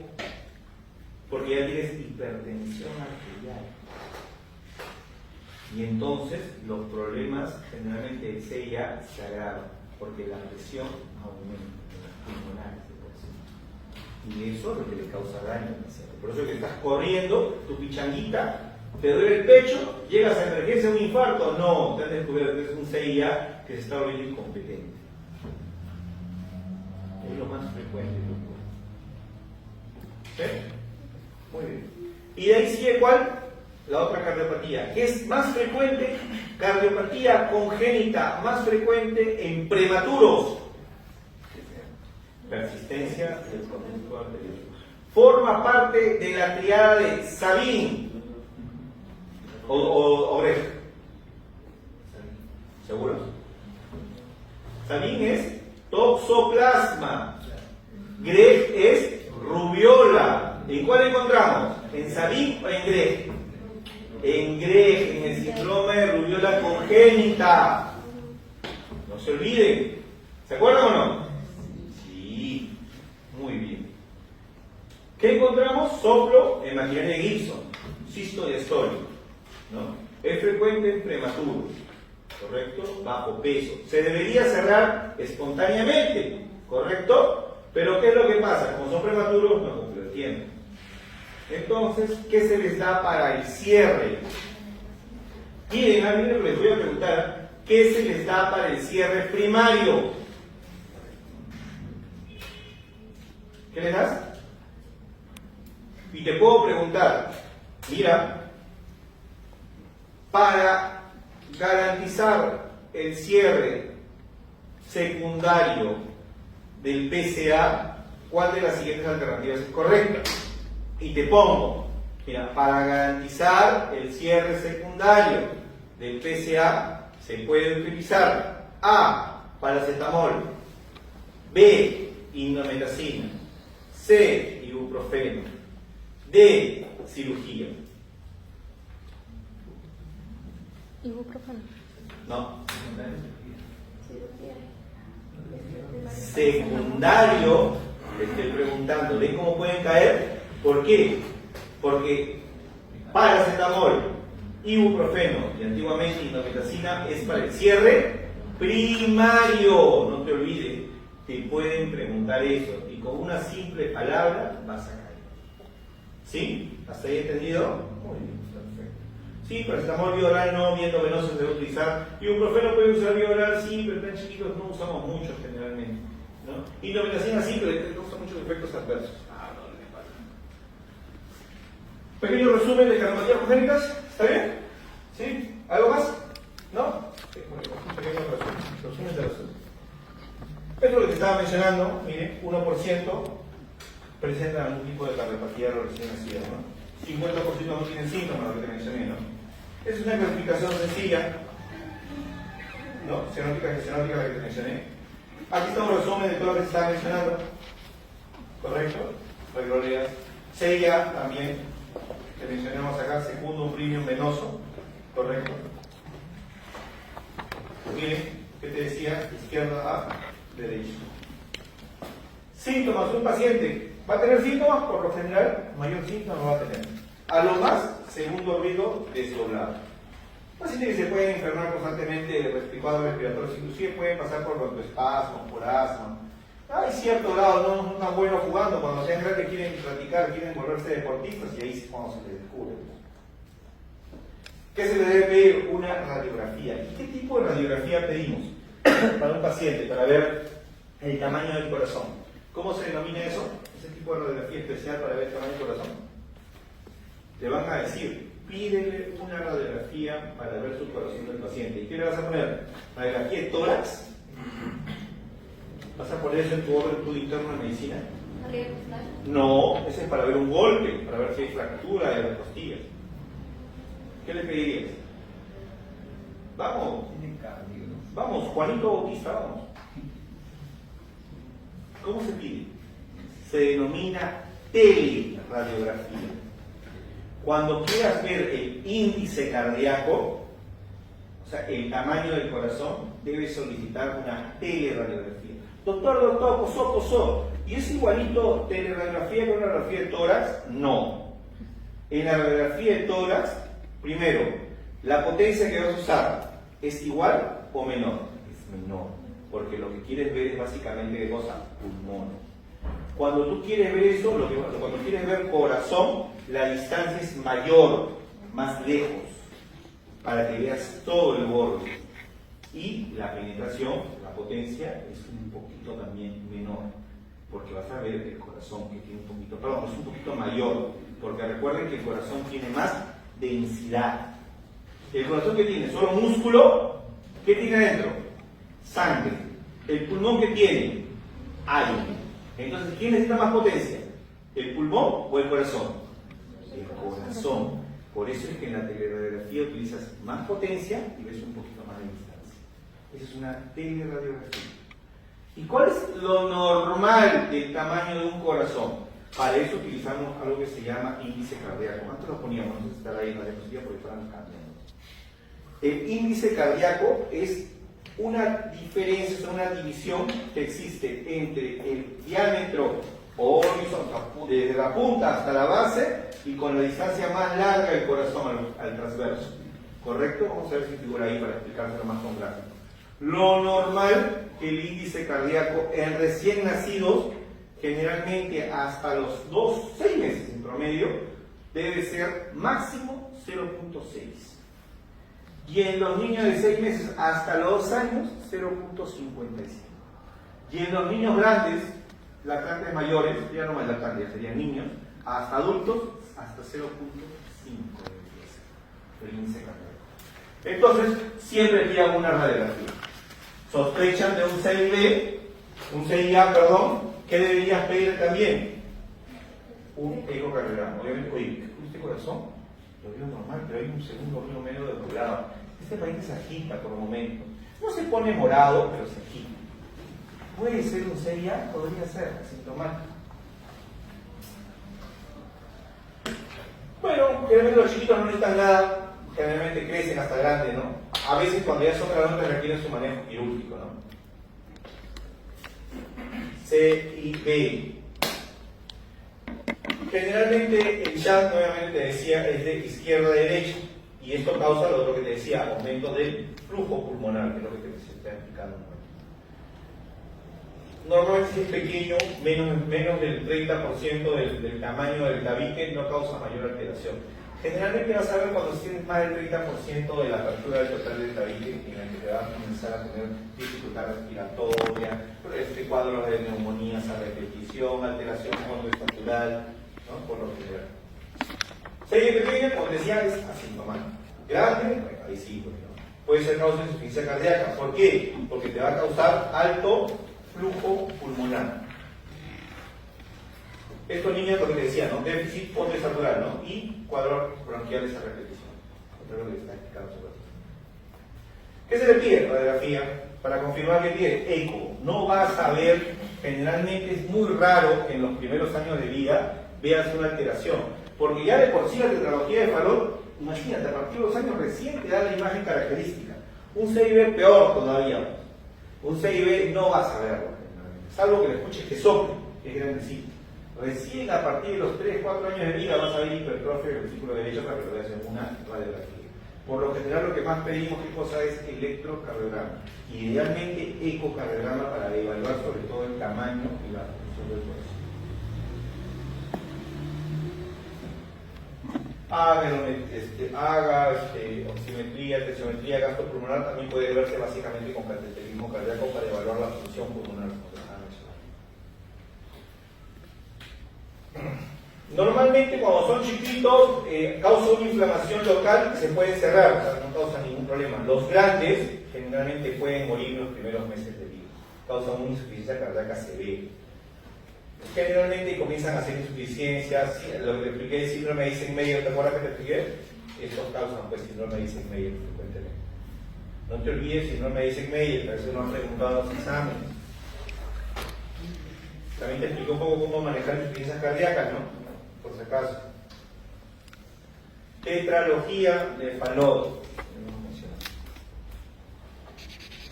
porque ya tienes hipertensión arterial. Y entonces los problemas generalmente del CIA se agravan, porque la presión aumenta en las pulmonares de por sí. Y eso es lo que le causa daño al paciente. Por eso que estás corriendo, tu pichanguita, te duele el pecho, llegas a emergencia, un infarto, no, te han descubierto que es un CIA que se está volviendo incompetente. Es lo más frecuente. ¿Sí? Muy bien. Y de ahí sigue ¿cuál? La otra cardiopatía, que es más frecuente, cardiopatía congénita, más frecuente en prematuros. Persistencia del conducto arterial. Forma parte de la triada de Sabin o Greg. ¿Seguros? Sabin es toxoplasma. Greg es rubiola. ¿En cuál encontramos? ¿En Sabin o en Greg? En Greg, en el síndrome de rubiola congénita. No se olviden. ¿Se acuerdan o no? Sí. Muy bien. ¿Qué encontramos? Soplo en maquinaria de Gibson. Sistodiastólico. ¿No? Es frecuente en prematuros. ¿Correcto? Bajo peso. Se debería cerrar espontáneamente. ¿Correcto? Pero ¿qué es lo que pasa? Como son prematuros, no cumple el tiempo. Entonces, ¿qué se les da para el cierre? Miren, a mí les voy a preguntar, ¿qué se les da para el cierre primario? ¿Qué les das? Y te puedo preguntar, mira, para garantizar el cierre secundario del PCA, ¿cuál de las siguientes alternativas es correcta? Y te pongo, mira, para garantizar el cierre secundario del PCA se puede utilizar A, paracetamol, B, indometacina, C, ibuprofeno, D, cirugía. Ibuprofeno. No. Secundario, le estoy preguntando, ¿ven cómo pueden caer? ¿Por qué? Porque paracetamol, ibuprofeno y antiguamente indometacina es para el cierre primario. No te olvides, te pueden preguntar eso y con una simple palabra vas a caer. ¿Sí? ¿Hasta ahí entendido? Muy bien, perfecto. Sí, paracetamol vía oral no, vía endovenoso se debe utilizar. Ibuprofeno puede usar vía oral, sí, pero tan chiquitos no usamos mucho generalmente, ¿no? Indometacina sí, pero causa muchos efectos adversos. No le falta. Pequeño resumen de cardiopatías congénitas, ¿está bien? ¿Sí? ¿Algo más? ¿No? Sí, bueno, un pequeño resumen de resumen. Esto es lo que te estaba mencionando, mire, 1% presentan algún tipo de cardiopatía recién nacida, ¿no? 50% no tienen síntomas, lo que te mencioné, ¿no? Es una clasificación sencilla, ¿no? Xenótica la que te mencioné. Aquí está un resumen de todo lo que te estaba mencionando, ¿correcto? Regloreas. CIA también, que mencionamos acá, secundum premium venoso, ¿correcto? Miren, ¿qué te decía? Izquierda a derecha. Síntomas, un paciente va a tener síntomas, por lo general, mayor síntoma no va a tener. A lo más, segundo ruido desdoblado. Pacientes que se pueden enfermar constantemente de cuadros respiratorios, inclusive pueden pasar por broncoespasmos, por asma. Hay cierto grado, no están buenos jugando, cuando sean grandes quieren practicar, quieren volverse deportistas y ahí es cuando se les descubre. ¿Qué se le debe pedir? Una radiografía. ¿Y qué tipo de radiografía pedimos para un paciente? Para ver el tamaño del corazón. ¿Cómo se denomina eso? Ese tipo de radiografía especial para ver el tamaño del corazón. Le van a decir, pídele una radiografía para ver su corazón del paciente. ¿Y qué le vas a poner? ¿Radiografía de tórax? ¿Vas a poner eso en tu orden estudio interno de medicina? No, ese es para ver un golpe, para ver si hay fractura de las costillas. ¿Qué le pedirías? Vamos, vamos, Juanito Bautista, vamos. ¿Cómo se pide? Se denomina teleradiografía. Cuando quieras ver el índice cardíaco, o sea, el tamaño del corazón, debes solicitar una teleradiografía. Doctor, posó. ¿Y es igualito teleradiografía que una radiografía de tórax? No. En la radiografía de tórax, primero, la potencia que vas a usar, ¿es igual o menor? Es menor, porque lo que quieres ver es básicamente ¿qué cosa? Pulmón. Cuando tú quieres ver eso, cuando quieres ver corazón, la distancia es mayor, más lejos, para que veas todo el borde. Y la penetración, la potencia, es un poquito también menor, porque vas a ver el corazón que tiene es un poquito mayor, porque recuerden que el corazón tiene más densidad. El corazón que tiene solo músculo, ¿qué tiene adentro? Sangre. El pulmón que tiene aire. Entonces, ¿quién necesita más potencia? ¿El pulmón o el corazón? El corazón. Por eso es que en la teleradiografía utilizas más potencia y ves un poquito más de distancia. Esa es una teleradiografía. ¿Y cuál es lo normal del tamaño de un corazón? Para eso utilizamos algo que se llama índice cardíaco. Antes lo poníamos, no sé si está ahí en la diapositiva porque estaban cambiando. El índice cardíaco es una diferencia, es una división que existe entre el diámetro horizontal, desde la punta hasta la base, y con la distancia más larga del corazón al transverso. ¿Correcto? Vamos a ver si figura ahí para explicárselo más con gráfico. Lo normal que el índice cardíaco en recién nacidos, generalmente hasta los 6 meses en promedio, debe ser máximo 0.6. Y en los niños de 6 meses hasta los 2 años, 0.55. Y en los niños grandes, lactantes mayores, ya no más lactantes, serían niños, hasta adultos, hasta 0.5 el índice cardíaco. Entonces, siempre aquí hago una radiografía. Sospechan de un CIA, ¿qué deberías pedir también? Un ecocardiograma. Obviamente, oye, ¿este corazón? Lo veo normal, pero hay un segundo río medio desdoblado. Este paciente se agita por un momento. No se pone morado, pero se agita. ¿Puede ser un CIA? Podría ser asintomático. Bueno, generalmente los chiquitos no necesitan nada, generalmente crecen hasta grandes, ¿no? A veces cuando ya son grandes requieren su manejo quirúrgico, ¿no? C y B. Generalmente el chat, nuevamente te decía, es de izquierda a derecha, y esto causa lo otro que te decía, aumento del flujo pulmonar, que es lo que te está explicando. Normalmente si es pequeño, menos del 30% del tamaño del tabique, no causa mayor alteración. Generalmente vas a ver cuando tienes más del 30% de la apertura del total del tabique, en la que te va a comenzar a tener dificultad respiratoria, cuadros de neumonías a repetición, alteración fondo-estatural, ¿no? Por lo general. Serie pequeña, como decía, es asintomática. Grande, bueno, ahí sí, pues, ¿no? Puede ser causa de insuficiencia cardíaca. ¿Por qué? Porque te va a causar alto flujo pulmonar. Esto, niños, lo que te decía, ¿no? Déficit fondo-estatural, ¿no? Y cuadros bronquiales a repetición. Esto es lo que está explicando sobre esto. ¿Qué se le pide? Radiografía. Para confirmar que pide eco. No vas a ver, generalmente es muy raro que en los primeros años de vida veas una alteración. Porque ya de por sí la tetralogía de Fallot, imagínate, a partir de los años recién te da la imagen característica. Un CIB peor todavía. Un CIB no vas a verlo, salvo que le escuches que sople, que es grandecito. Recién a partir de los 3-4 años de vida vas a ver hipertrofia del vesículo derecho para que lo veas en una radiografía. Por lo general lo que más pedimos, ¿qué cosa es? Electrocardiograma. Idealmente ecocardiograma para evaluar sobre todo el tamaño y la función del corazón. Haga oximetría, tensiometría, gasto pulmonar, también puede verse básicamente con cateterismo cardíaco para evaluar la función pulmonar. Normalmente cuando son chiquitos causa una inflamación local que se puede cerrar, o sea, no causa ningún problema. Los grandes generalmente pueden morir en los primeros meses de vida, causan una insuficiencia cardíaca severa. Generalmente comienzan a hacer insuficiencias, lo que expliqué el síndrome de Eisenmenger, ¿te acuerdas que te expliqué? Estos causan pues síndrome de Eisenmenger frecuentemente. No te olvides síndrome de Eisenmenger, que a veces lo han preguntado en los exámenes. También te explico un poco cómo manejar insuficiencias cardíacas, ¿no? Por si acaso. Tetralogía de Fallot.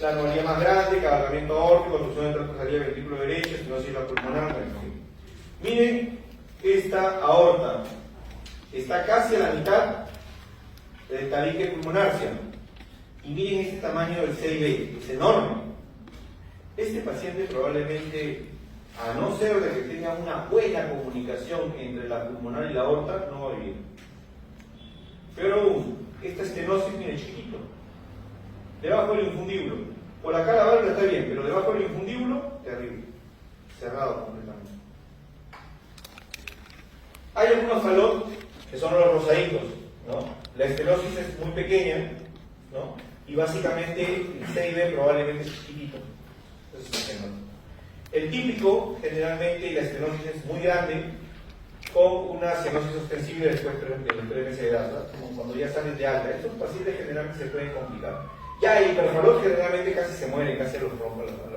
La anomalía más grande, cabalgamiento aórtico, obstrucción de tracto salida del ventrículo derecho, estenosis la pulmonar, bueno, miren esta aorta. Está casi a la mitad del tabique pulmonar, ¿sí? Y miren este tamaño del CIB, es enorme. Este paciente probablemente, a no ser de que tenga una buena comunicación entre la pulmonar y la aorta, no va a vivir. Pero aún, esta estenosis, miren, chiquito. Debajo del infundíbulo. Por acá la válvula está bien, pero debajo del infundíbulo, terrible. Cerrado completamente. Hay algunos Fallot que son los rosaditos, ¿no? La estenosis es muy pequeña, ¿no? Y básicamente el CIB probablemente es chiquitito. Eso es el estenosis. El típico, generalmente, la estenosis es muy grande, con una cianosis ostensible después de los 3 meses de edad, ¿no? Como cuando ya salen de alta. Estos pacientes generalmente se pueden complicar. Ya el hiperfalot generalmente casi se muere, casi a los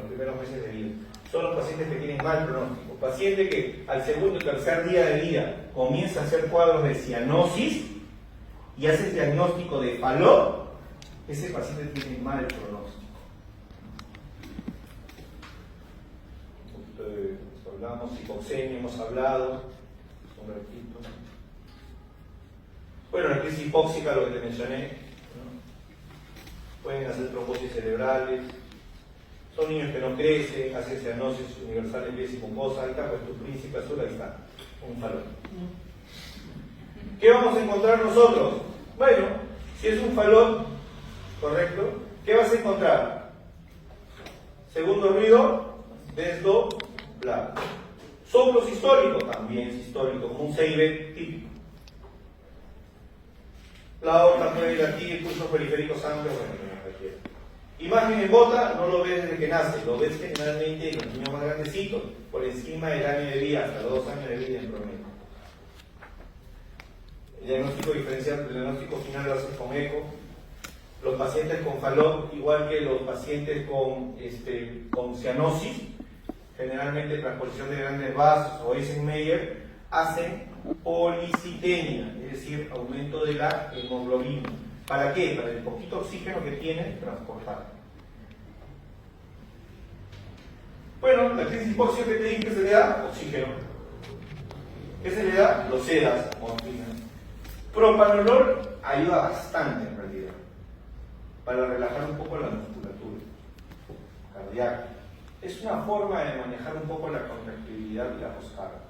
primeros meses de vida. Son los pacientes que tienen mal pronóstico. Paciente que al segundo o tercer día de vida comienza a hacer cuadros de cianosis y hace el diagnóstico de Fallot, ese paciente tiene mal pronóstico. Un poquito de eso hablamos, hipoxemia hemos hablado, un ratito. Bueno, la crisis hipóxica, lo que te mencioné. Pueden hacer trombosis cerebrales, son niños que no crecen, hacen cianosis universal en pies y mucosa. Ahí está, pues tu príncipe azul, ahí está, un Fallot. ¿Qué vamos a encontrar nosotros? Bueno, si es un Fallot, correcto, ¿qué vas a encontrar? Segundo ruido, desdoblado. Soplo sistólico, también sistólico, como un CIB típico. La aorta puede dilatar, pulso periférico sangre, bueno, imagen en bota, no lo ves desde que nace, lo ves generalmente en los niños más grandecitos, por encima del año de vida, hasta los 2 años de vida en promedio. El diagnóstico diferencial, el diagnóstico final lo haces con eco. Los pacientes con Fallot, igual que los pacientes con cianosis, generalmente transposición de grandes vasos o Eisenmenger, hacen policitemia, es decir, aumento de la hemoglobina. ¿Para qué? Para el poquito oxígeno que tiene transportar. Bueno, la crisis hipóxica que te dije que se le da oxígeno. ¿Qué se le da? Lo sedas, morfina. Propanolol ayuda bastante en realidad para relajar un poco la musculatura cardíaca. Es una forma de manejar un poco la contractibilidad y la poscarga.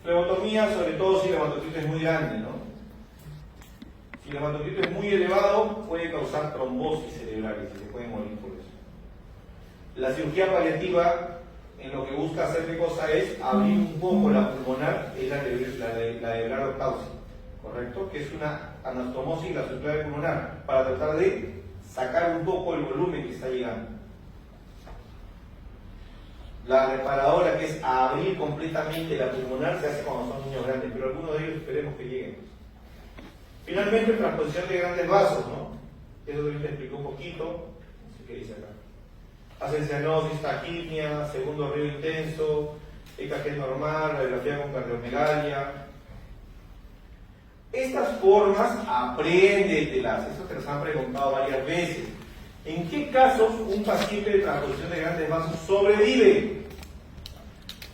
Flebotomía, sobre todo si la hematocrito es muy grande, ¿no? Si el hematocrito es muy elevado, puede causar trombosis cerebrales y se puede morir por eso. La cirugía paliativa, en lo que busca hacer qué cosa es abrir un poco la pulmonar, es la de bradocausia, ¿correcto? Que es una anastomosis de la estructura pulmonar para tratar de sacar un poco el volumen que está llegando. La reparadora, que es abrir completamente la pulmonar, se hace cuando son niños grandes, pero algunos de ellos esperemos que lleguen. Finalmente, transposición de grandes vasos, ¿no? Eso también te explico un poquito. No sé qué dice acá. Hacen cianosis, taquipnia, segundo río intenso, EKG normal, radiografía con cardiomegalia. Estas formas, apréndetelas. Eso te las han preguntado varias veces. ¿En qué casos un paciente de transposición de grandes vasos sobrevive?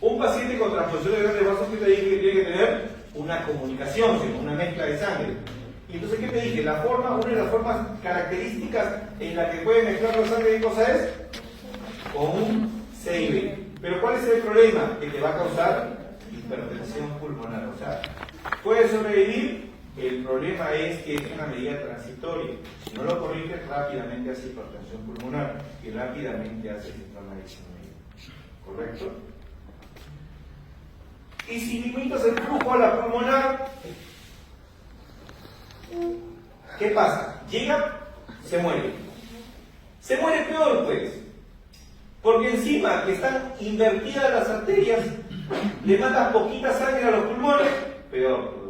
Un paciente con transposición de grandes vasos, ¿qué te dije que tiene que tener? Una comunicación, una mezcla de sangre. Y entonces, ¿qué te dije? Una de las formas características en la que puede mezclar la sangre, ¿qué cosa es? Con un CIB. Pero ¿cuál es el problema? Que te va a causar hipertensión pulmonar. O sea, puede sobrevivir. El problema es que es una medida transitoria. Si no lo corriges, rápidamente hace hipertensión pulmonar y rápidamente hace síndrome de disnea. ¿Correcto? Y si limitas el flujo a la pulmonar, ¿qué pasa? Llega, se muere. Se muere peor, pues. Porque encima que están invertidas las arterias, le mandas poquita sangre a los pulmones, peor.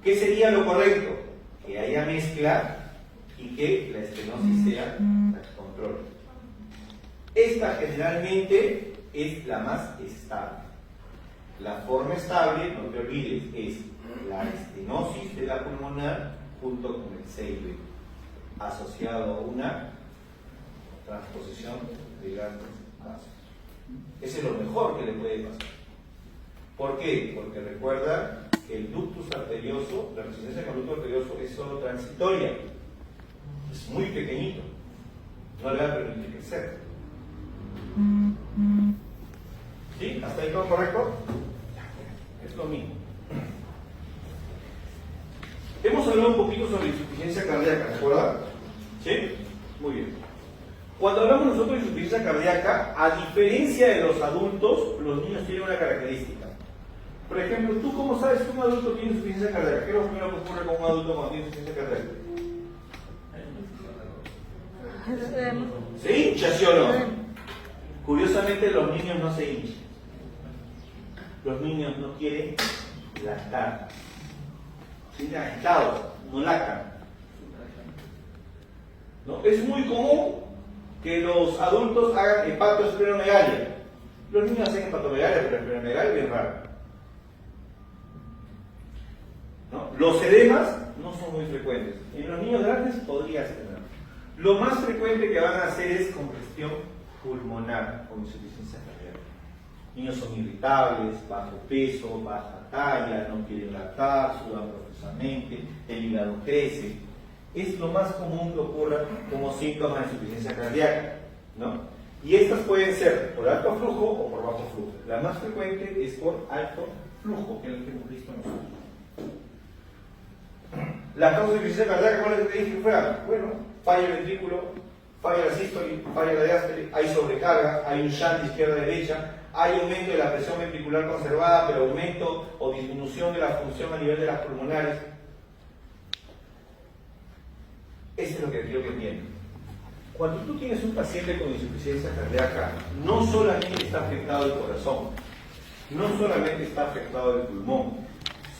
¿Qué sería lo correcto? Que haya mezcla y que la estenosis sea la que controle. Esta generalmente es la más estable. La forma estable, no te olvides, es la estenosis de la pulmonar junto con el CIB, asociado a una transposición de grandes vasos. Ese es lo mejor que le puede pasar. ¿Por qué? Porque recuerda que el ductus arterioso, la resistencia con el ductus arterioso es solo transitoria, es muy pequeñito, no le va a permitir crecer. ¿Sí? ¿Hasta ahí todo correcto? Es lo mismo. Hemos hablado un poquito sobre insuficiencia cardíaca, ¿de acuerdo? ¿Sí? Muy bien. Cuando hablamos nosotros de insuficiencia cardíaca, a diferencia de los adultos, los niños tienen una característica. Por ejemplo, ¿tú cómo sabes que un adulto tiene insuficiencia cardíaca? ¿Qué es lo primero que ocurre con un adulto cuando tiene insuficiencia cardíaca? ¿Se hincha, sí o no? Curiosamente, los niños no se hinchan. Los niños no quieren lactar. Sienten agitados, no lactan. ¿No? Es muy común que los adultos hagan hepatoesplenomegalia. Los niños hacen hepatomegalia, pero esplenomegalia es bien raro. ¿No? Los edemas no son muy frecuentes. En los niños grandes podría ser. Lo más frecuente que van a hacer es congestión pulmonar con insuficiencia cardíaca. Niños son irritables, bajo peso, baja talla, no quieren lactar, sudan profusamente, el hígado crece. Es lo más común que ocurra como síntomas de insuficiencia cardíaca, ¿no? Y estas pueden ser por alto flujo o por bajo flujo. La más frecuente es por alto flujo, que es lo que hemos visto nosotros. La causa de insuficiencia cardíaca, ¿cuál es que te dije que fuera? Bueno, falla el ventrículo, falla la sístole, falla la diástole, hay sobrecarga, hay un shunt izquierda-derecha, hay aumento de la presión ventricular conservada, pero aumento o disminución de la función a nivel de las pulmonares. Eso es lo que quiero que entiendan. Cuando tú tienes un paciente con insuficiencia cardíaca, no solamente está afectado el corazón, no solamente está afectado el pulmón,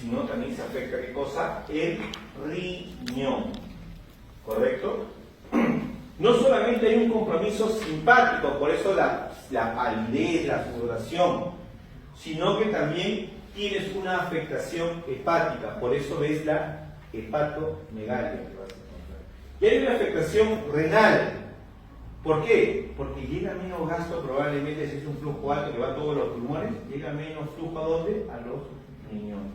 sino también se afecta, ¿qué cosa? El riñón. ¿Correcto? No solamente hay un compromiso simpático, por eso la palidez, la sudoración, sino que también tienes una afectación hepática, por eso ves la hepatomegalia que vas a encontrar. Y hay una afectación renal. ¿Por qué? Porque llega menos gasto, probablemente si es un flujo alto que va a todos los pulmones, llega menos flujo ¿a dónde? A los riñones.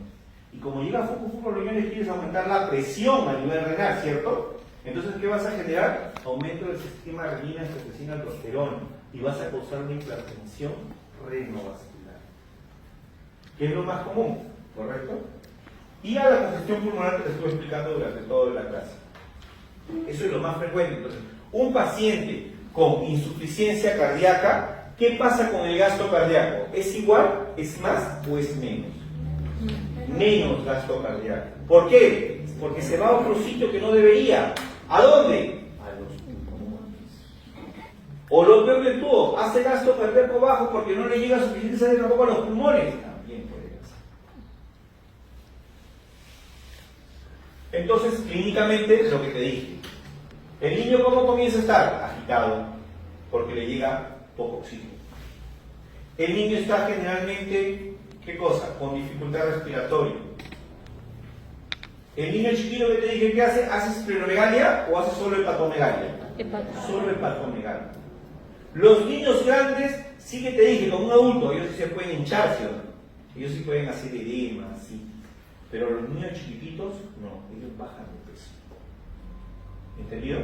Y como llega flujo a los riñones, quieres aumentar la presión a nivel renal, ¿cierto? Entonces, ¿qué vas a generar? Aumento del sistema renina, angiotensina, aldosterona, y vas a causar una hipertensión renovascular, que es lo más común, ¿correcto? y a la congestión pulmonar que te estuve explicando durante toda la clase. Eso es lo más frecuente. Entonces, un paciente con insuficiencia cardíaca, ¿qué pasa con el gasto cardíaco? ¿Es igual, es más o es menos? Menos gasto cardíaco. ¿Por qué? Porque se va a otro sitio que no debería. ¿A dónde? A los pulmones. O lo peor de todo, hace gasto cardíaco bajo porque no le llega suficiente sangre tampoco a los pulmones. También puede pasar. Entonces, clínicamente, lo que te dije. El niño, ¿cómo comienza a estar? Agitado, porque le llega poco oxígeno. El niño está generalmente, ¿qué cosa? Con dificultad respiratoria. El niño chiquito que te dije, ¿qué hace? ¿Hace esplenomegalia o hace solo hepatomegalia? Solo hepatomegalia. Los niños grandes, sí que te dije, como un adulto, ellos sí se pueden hinchar, ¿sí o no? Ellos sí pueden hacer edema, sí. Pero los niños chiquititos, no, ellos bajan de peso. ¿Entendido?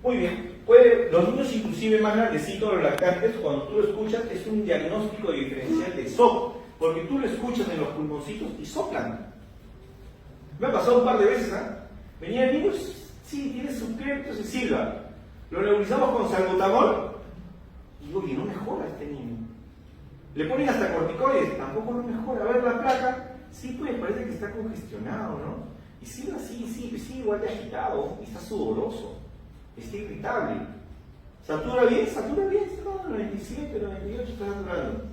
Muy bien. Los niños inclusive más grandecitos, los lactantes, cuando tú lo escuchas, es un diagnóstico diferencial de SOP, porque tú lo escuchas en los pulmoncitos y soplan. Me ha pasado un par de veces, ¿ah? Venía el niño, sí, tiene su crédito, se silba. Lo nebulizamos con salbutamol y digo, oye, no mejora este niño. Le ponen hasta corticoides, tampoco no mejora. A ver la placa, sí, pues parece que está congestionado, ¿no? Y sigue así, sí, igual de agitado, y está sudoroso, está irritable. ¿Satura bien? ¿Satura bien? No, 97, 98 está saturando.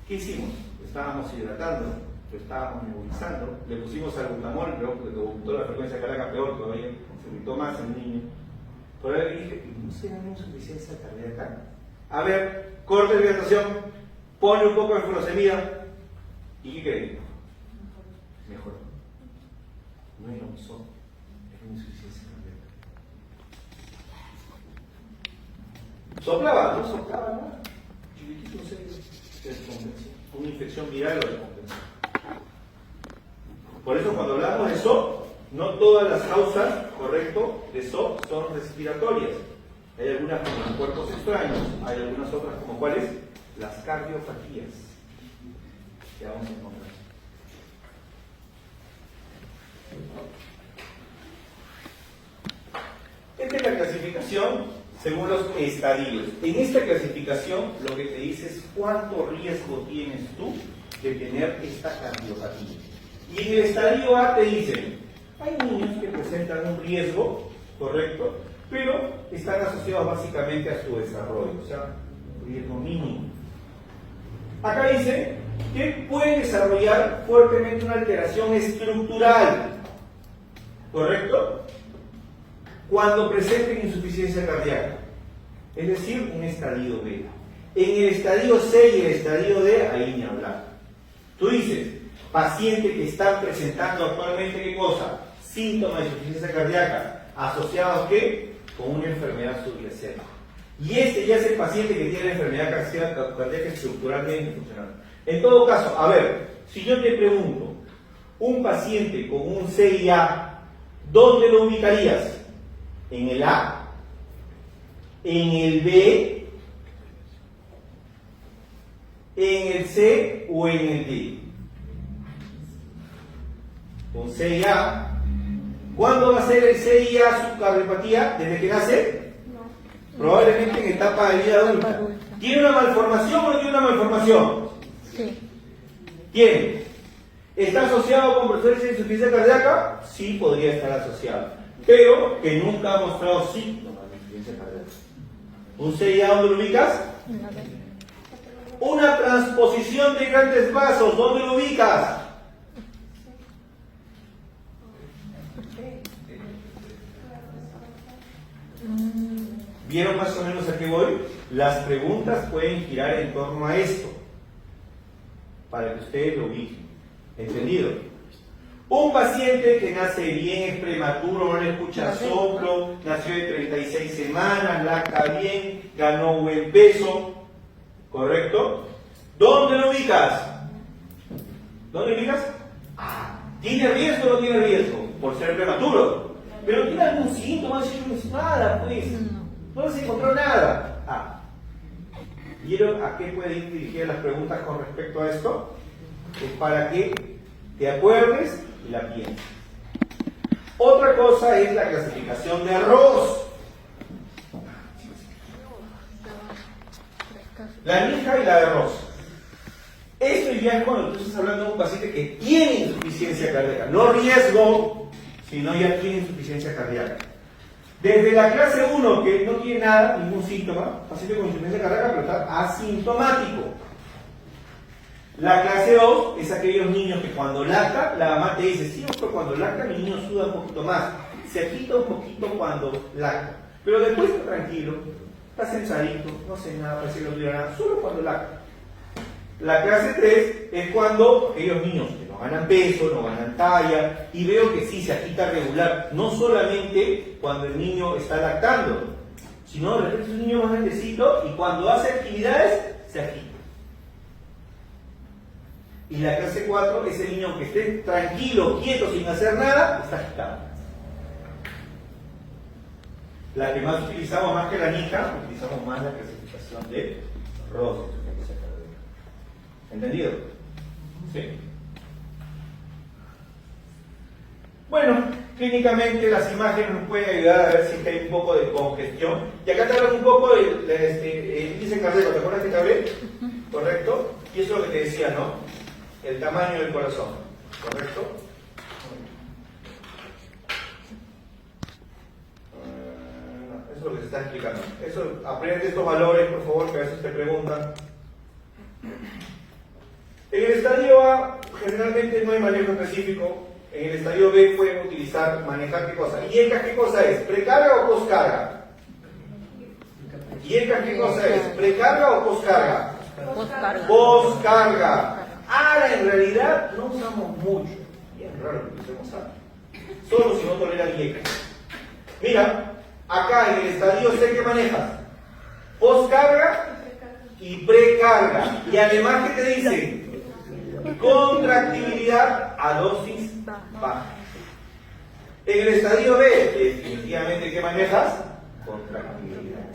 ¿Qué hicimos? Estábamos hidratando, lo estábamos nebulizando, le pusimos salbutamol, pero le aumentó la frecuencia cardíaca peor todavía, se irritó más el niño. Por ahí le dije, ¿no será una insuficiencia cardíaca? A ver, corte de hidratación, pone un poco de furosemida, ¿y qué creen? Mejoró. No es lo que son, es una insuficiencia cardíaca. Soplaba, no soplaba nada. Chiquitito se descompensó. Una infección viral lo descompensó. Por eso cuando hablamos de SOP, no todas las causas, correcto, de SOP son respiratorias. Hay algunas como los cuerpos extraños, hay algunas otras como ¿cuáles? Las cardiopatías. Ya vamos a encontrar. Esta es la clasificación según los estadios. En esta clasificación lo que te dice es cuánto riesgo tienes tú de tener esta cardiopatía. Y en el estadio A te dicen, hay niños que presentan un riesgo, correcto, pero están asociados básicamente a su desarrollo, o sea, riesgo mínimo. Acá dice que puede desarrollar fuertemente una alteración estructural, ¿correcto? Cuando presenten insuficiencia cardíaca, es decir, un estadio B. En el estadio C y el estadio D, ahí ni hablar. Tú dices, paciente que está presentando actualmente, ¿qué cosa? Síntomas de insuficiencia cardíaca, asociados ¿qué? Con una enfermedad subyaceente. Y este ya es el paciente que tiene la enfermedad cardíaca estructuralmente funcional. En todo caso, a ver, si yo te pregunto, un paciente con un CIA, ¿dónde lo ubicarías? ¿En el A? ¿En el B? ¿En el C o en el D? Con CIA. ¿Cuándo va a ser el CIA su cardiopatía? ¿Desde que nace? No. Probablemente en etapa de vida adulta. ¿Tiene una malformación o no tiene una malformación? Sí. ¿Tiene? ¿Está asociado con presencia de insuficiencia cardíaca? Sí, podría estar asociado. Pero que nunca ha mostrado síntomas de insuficiencia cardíaca. ¿Un CIA dónde lo ubicas? Una transposición de grandes vasos, ¿dónde lo ubicas? ¿Vieron más o menos a qué voy? Las preguntas pueden girar en torno a esto, para que ustedes lo ubiquen. ¿Entendido? Un paciente que nace bien, es prematuro, no le escucha soplo, nació de 36 semanas, lacta bien, ganó buen peso, ¿correcto? ¿Dónde lo ubicas? ¿Dónde lo ubicas? ¿Tiene riesgo o no tiene riesgo? Por ser prematuro. Pero tiene algún síntoma, nada, pues. No se encontró nada. ¿Vieron a qué pueden ir dirigidas las preguntas con respecto a esto? Es para que te acuerdes y la pienses. Otra cosa es la clasificación de arroz. La mija y la de arroz. Esto ya es cuando tú estás hablando de un paciente que tiene insuficiencia cardíaca. No riesgo, sino ya tiene insuficiencia cardíaca. Desde la clase 1, que no tiene nada, ningún síntoma, paciente con insuficiencia cardíaca, pero está asintomático. La clase 2 es aquellos niños que cuando lacta, la mamá te dice, sí, pero cuando lacta mi niño suda un poquito más, se agita un poquito cuando lacta, pero después está tranquilo, está sensadito, no hace nada, parece que no tiene nada, solo cuando lacta. La clase 3 es cuando aquellos niños que no ganan peso, no ganan talla, y veo que sí se agita regular, no solamente cuando el niño está lactando, sino de repente es un niño más grandecito y cuando hace actividades se agita. Y la clase 4 es el niño que esté tranquilo, quieto, sin hacer nada, está agitado. La que más utilizamos, más que la NICA, utilizamos más la clasificación de Ross. ¿Entendido? Sí. Bueno, clínicamente las imágenes nos pueden ayudar a ver si hay un poco de congestión. Y acá te hablan un poco del índice cardíaco, ¿te acuerdas que te hablé? ¿Correcto? Y eso es lo que te decía, ¿no? El tamaño del corazón, ¿correcto? Eso es lo que se está explicando. Eso, aprende estos valores, por favor, que a veces te preguntan. En el estadio A, generalmente no hay manejo específico. En el estadio B pueden utilizar, manejar qué cosa. ¿Y ECA qué cosa es? ¿Precarga o poscarga? ¿Y ECA qué cosa es? ¿Precarga o poscarga? Poscarga. Poscarga. Ahora en realidad no usamos mucho. Bien raro que usemos ahora. Solo si no toleran IECA. Mira, acá en el estadio C, ¿qué manejas? Poscarga y precarga. Y además, ¿qué te dicen? Contractibilidad a dosis baja. En el estadio B, definitivamente, ¿qué manejas? Contractibilidad.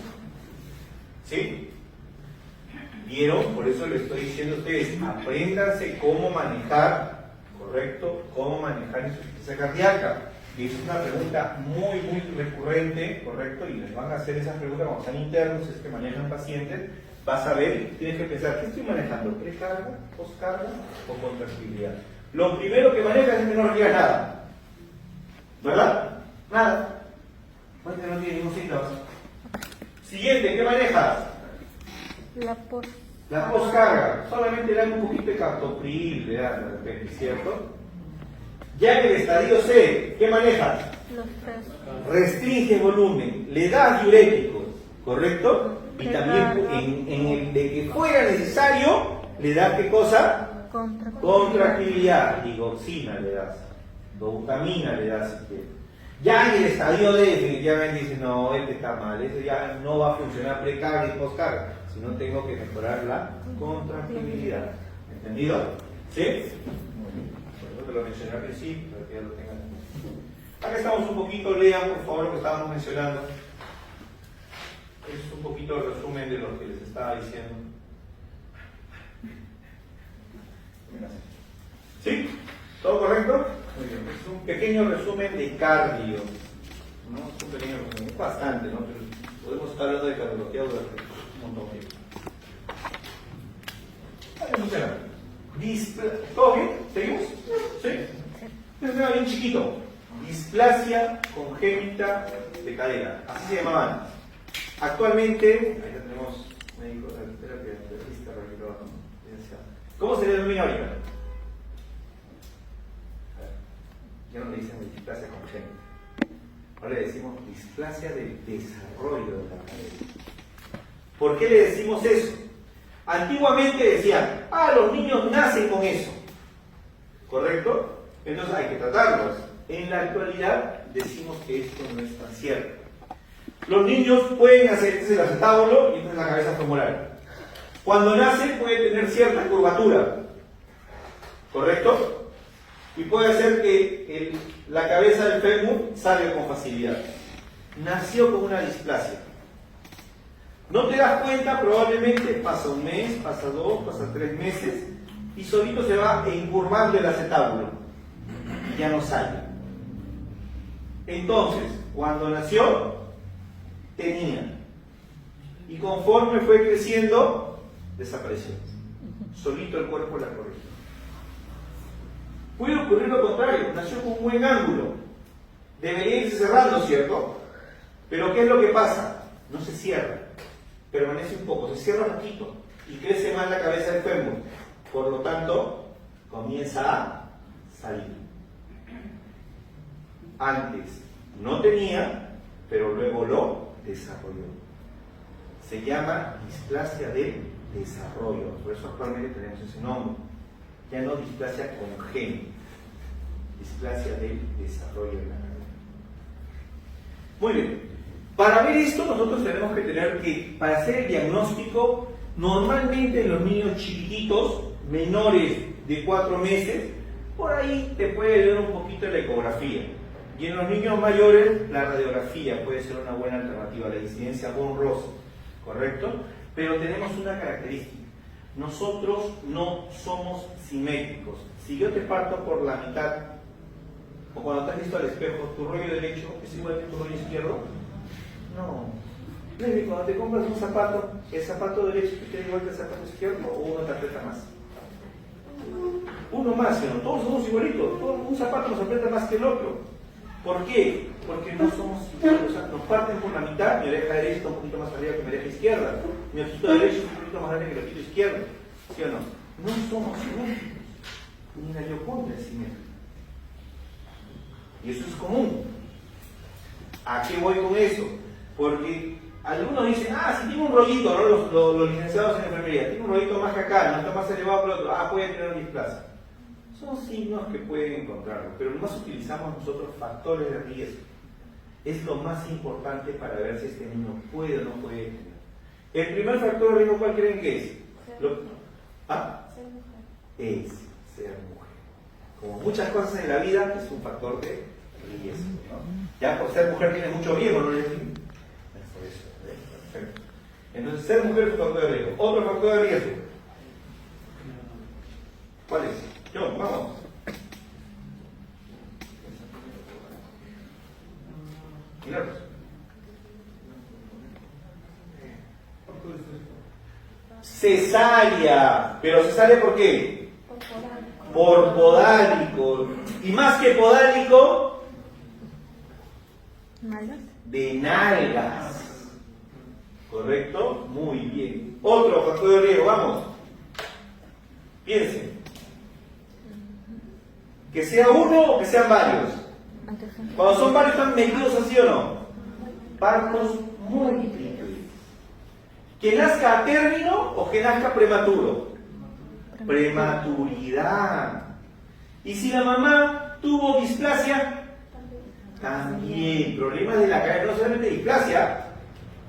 ¿Sí? ¿Vieron? Por eso les estoy diciendo a ustedes, apréndanse cómo manejar, ¿correcto? Cómo manejar insuficiencia cardíaca. Y es una pregunta muy, muy recurrente, ¿correcto? Y les van a hacer esas preguntas cuando están internos, es que manejan pacientes. Vas a ver y tienes que pensar, ¿qué estoy manejando? ¿Precarga, poscarga o contractibilidad? Lo primero que manejas es que no requieras nada. ¿Verdad? Nada. Pues no tiene ningún síntoma. Siguiente, ¿qué manejas? La poscarga. Solamente le dan un poquito de captopril, le dan de repente, ¿cierto? Ya en el estadio C, ¿qué manejas? Restringe volumen, le das diuréticos, ¿correcto? Y también en el de que fuera necesario, le das ¿qué cosa? Contractibilidad. Digoxina le das, dobutamina le das. Ya en el estadio D definitivamente dice, no, este está mal, eso ya no va a funcionar precarga y poscarga, sino tengo que mejorar la contractibilidad. ¿Entendido? ¿Sí? Por eso te lo mencioné al principio, para que ya lo tengan. Acá estamos un poquito, lean por favor lo que estábamos mencionando. Es un poquito el resumen de lo que les estaba diciendo. ¿Sí? ¿Todo correcto? Muy bien. Es un pequeño resumen de cardio. ¿No? Es un pequeño resumen. Es bastante, ¿no? Pero podemos estar hablando de cardiología durante un montón de tiempo. Funciona. ¿Todo bien? ¿Seguimos? ¿Sí? Es un tema bien chiquito. Displasia congénita de cadera. Así se llamaba antes. Actualmente, ahí ya tenemos médicos de terapia, terapista, ¿cómo se le denomina ahorita? Ya no le dicen displasia congénita. Ahora le decimos displasia de desarrollo de la cadera. ¿Por qué le decimos eso? Antiguamente decían, los niños nacen con eso. ¿Correcto? Entonces hay que tratarlos. En la actualidad decimos que esto no es tan cierto. Los niños pueden hacer, este es el acetábulo y esta es la cabeza femoral. Cuando nacen puede tener cierta curvatura, ¿correcto? Y puede hacer que la cabeza del fémur salga con facilidad. Nació con una displasia. No te das cuenta, probablemente pasa un mes, pasa 2, pasa 3 meses, y solito se va encurvando el acetábulo y ya no sale. Entonces, cuando nació, tenía, y conforme fue creciendo, desapareció. Solito el cuerpo la corrigió. Puede ocurrir lo contrario, nació con un buen ángulo, debería irse cerrando, ¿cierto? Pero ¿qué es lo que pasa? No se cierra, permanece un poco, se cierra un poquito y crece más la cabeza del fémur. Por lo tanto, comienza a salir. Antes no tenía, pero luego lo desarrolló. Se llama displasia del desarrollo, por eso actualmente tenemos ese nombre. Ya no displasia congénita, displasia del desarrollo de la cadera. Muy bien, para ver esto nosotros tenemos que tener que, para hacer el diagnóstico, normalmente en los niños chiquititos, menores de 4 meses, por ahí te puede ayudar un poquito la ecografía. Y en los niños mayores, la radiografía puede ser una buena alternativa, la incidencia von Rosen, ¿correcto? Pero tenemos una característica. Nosotros no somos simétricos. Si yo te parto por la mitad, o cuando te has visto al espejo, tu rollo derecho es igual que tu rollo izquierdo, no. Baby, cuando te compras un zapato, ¿el zapato derecho te queda igual que el zapato izquierdo o uno te aprieta más? Uno más, ¿no? Todos somos igualitos. Un zapato nos aprieta más que el otro. ¿Por qué? Porque no somos iguales. O sea, nos parten por la mitad, mi oreja derecha está un poquito más arriba que mi oreja izquierda. Mi ojito derecho es un poquito más grande que el ojito izquierdo. ¿Sí o no? No somos simétricos. Ni la Gioconda es simétrica. Y eso es común. ¿A qué voy con eso? Porque algunos dicen, si tiene un rollito, ¿no? Los licenciados en enfermería, tiene un rollito más que acá, no está más elevado que el otro, puede tener un displasia. Son signos que pueden encontrarlo, pero más utilizamos nosotros factores de riesgo. Es lo más importante para ver si este niño puede o no puede tener. El primer factor de riesgo, ¿cuál creen que es? Ser mujer. Es ser mujer. Como muchas cosas en la vida, es un factor de riesgo, ¿no? Ya por ser mujer tiene mucho riesgo, ¿no les digo? Perfecto. Entonces, ser mujer es un factor de riesgo. Otro factor de riesgo. ¿Cuál es? Vamos. Milagros. Cesárea. ¿Pero cesárea por qué? Por podálico. Y más que podálico, de nalgas. ¿Correcto? Muy bien. Otro factor de riesgo, vamos. Piensen. Que sea uno o que sean varios. Cuando son varios, ¿están metidos así o no? Partos múltiples. Que nazca a término o que nazca prematuro. Prematuridad. Y si la mamá tuvo displasia, también problemas de la cadera, no solamente displasia,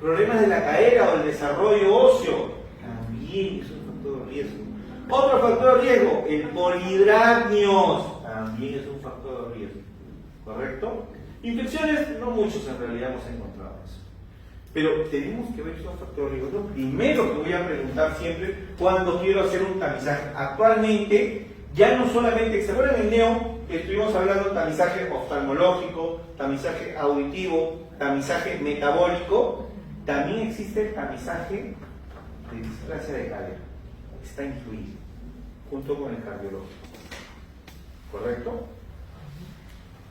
problemas de la cadera o el desarrollo óseo, también es un factor de riesgo. Otro factor de riesgo, el polihidramios, también es un factor de riesgo, ¿correcto? Infecciones, no muchos en realidad hemos encontrado eso. Pero tenemos que ver esos factores de riesgo. Lo primero que voy a preguntar siempre cuando quiero hacer un tamizaje. Actualmente, ya no solamente, ¿se acuerdan en Neo que estuvimos hablando de tamizaje oftalmológico, tamizaje auditivo, tamizaje metabólico? También existe el tamizaje de displasia de cadera. Está incluido, junto con el cardiológico. ¿Correcto?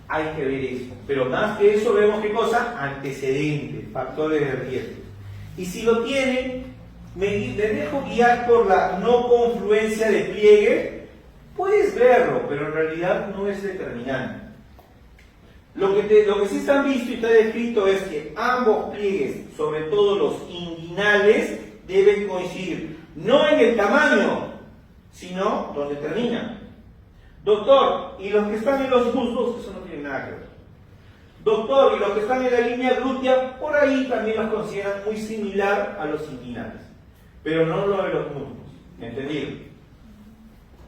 Hay que ver eso. Pero más que eso vemos qué cosa, antecedentes, factores de riesgo. Y si lo tienen, me dejo guiar por la no confluencia de pliegue. Puedes verlo, pero en realidad no es determinante. Lo que sí está visto y está descrito es que ambos pliegues, sobre todo los inguinales, deben coincidir. No en el tamaño, sino donde terminan. Doctor, y los que están en los muslos, eso no tiene nada que ver. Doctor, y los que están en la línea glútea, por ahí también los consideran muy similar a los inguinales, pero no lo de los muslos. ¿Entendido?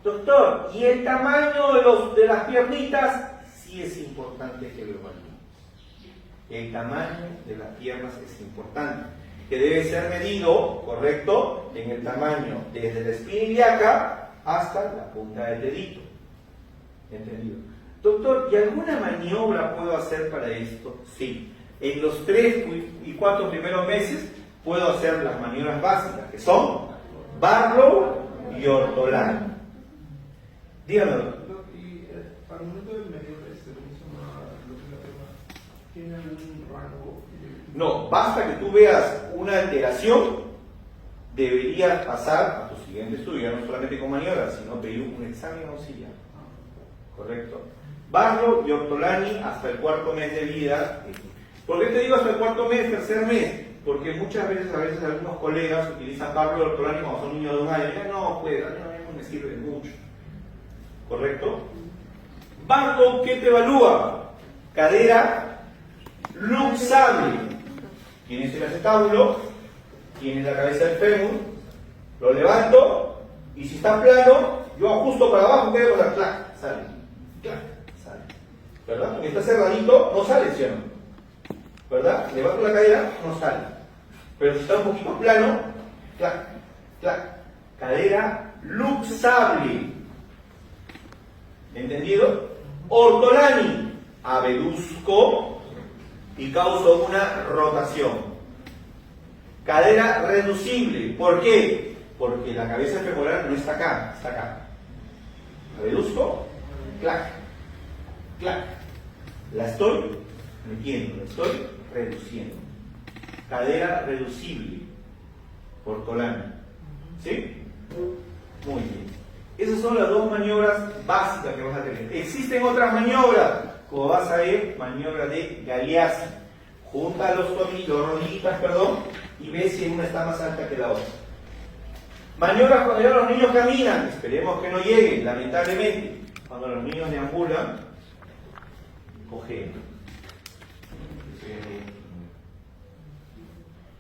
Doctor, ¿y el tamaño de las piernitas? Sí es importante que lo evaluemos. El tamaño de las piernas es importante, que debe ser medido, correcto, en el tamaño desde la espina ilíaca hasta la punta del dedito. ¿Entendido? Doctor, ¿y alguna maniobra puedo hacer para esto? Sí. En los 3 y 4 primeros meses puedo hacer las maniobras básicas, que son Barlow y Ortolani. Dígame, doctor. Y para el momento del medio ¿tiene algún rango? No, basta que tú veas una alteración, deberías pasar a tu siguiente estudio, ya no solamente con maniobras, sino pedir un examen auxiliar. ¿Correcto? Barlow y Ortolani hasta el 4.º mes de vida. ¿Por qué te digo hasta el 4.º mes, tercer mes? Porque muchas veces, algunos colegas utilizan Barlow y Ortolani cuando son niños de 1 año. Y no, pues, a mí no me sirve mucho. ¿Correcto? Barlow, ¿qué te evalúa? Cadera luxable. Tienes el acetábulo, tienes la cabeza del fémur, lo levanto y si está plano, yo ajusto para abajo, ¿qué debo hacer? Clac, sale, clac, sale. ¿Verdad? Porque está cerradito, no sale, ¿sí o no? ¿Verdad? Levanto la cadera, no sale. Pero si está un poquito plano, clac, clac. Cadera luxable. ¿Entendido? Ortolani, abeduzco y causo una rotación. Cadera reducible. ¿Por qué? Porque la cabeza femoral no está acá, está acá. Abeduzco, clac, clac. La estoy metiendo, la estoy reduciendo. Cadera reducible. Ortolani. ¿Sí? Muy bien. Esas son las 2 maniobras básicas que vas a tener. Existen otras maniobras, como vas a ver, maniobra de Galeazzi. Junta los rodillitas, y ve si una está más alta que la otra. Maniobras cuando ya los niños caminan, esperemos que no lleguen, lamentablemente. Cuando los niños deambulan, coge.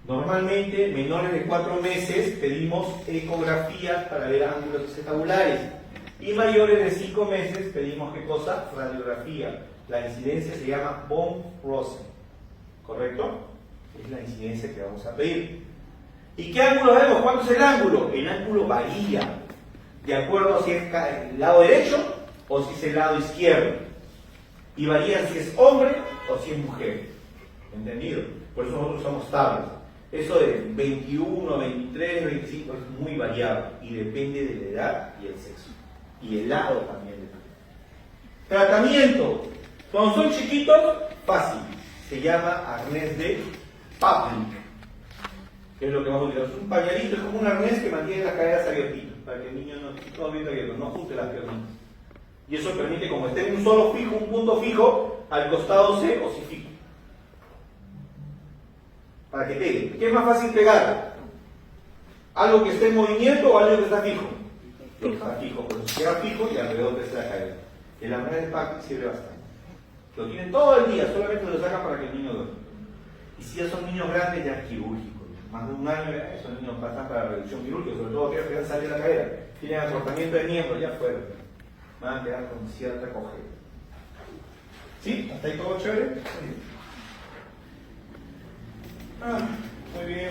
Normalmente, menores de 4 meses, pedimos ecografías para ver ángulos acetabulares. Y mayores de 5 meses, pedimos ¿qué cosa? Radiografía. La incidencia se llama von Rosen. ¿Correcto? Es la incidencia que vamos a pedir. ¿Y qué ángulo vemos? ¿Cuánto es el ángulo? El ángulo varía de acuerdo a si es el lado derecho o si es el lado izquierdo. Y varía si es hombre o si es mujer. ¿Entendido? Por eso nosotros usamos tablas. Eso de 21, 23, 25 es muy variable y depende de la edad y el sexo. Y el lado también depende. Tratamiento. Cuando son chiquitos, fácil. Se llama arnés de Pavlik. Que es lo que vamos a utilizar. Es un pañalito, es como un arnés que mantiene las caderas abiertitas, para que el niño no bien abierto, no ajuste las piernas. Y eso permite, como esté en un solo fijo, un punto fijo, al costado se osifica. Para que pegue. ¿Qué es más fácil pegar? ¿Algo que esté en movimiento o algo que está fijo? Lo que está fijo, porque se queda fijo y alrededor crece la cadera. El arnés de Pavlik sirve bastante. Lo tienen todo el día, solamente lo sacan para que el niño duerma. Y si ya son niños grandes, ya es quirúrgico. Más de 1 año, esos niños pasan para la reducción quirúrgica, sobre todo aquellos que han salido de la cadera. Tienen acortamiento de miembros, ya fuera. Van a quedar con cierta cojera. ¿Sí? ¿Hasta ahí todo chévere? Muy bien.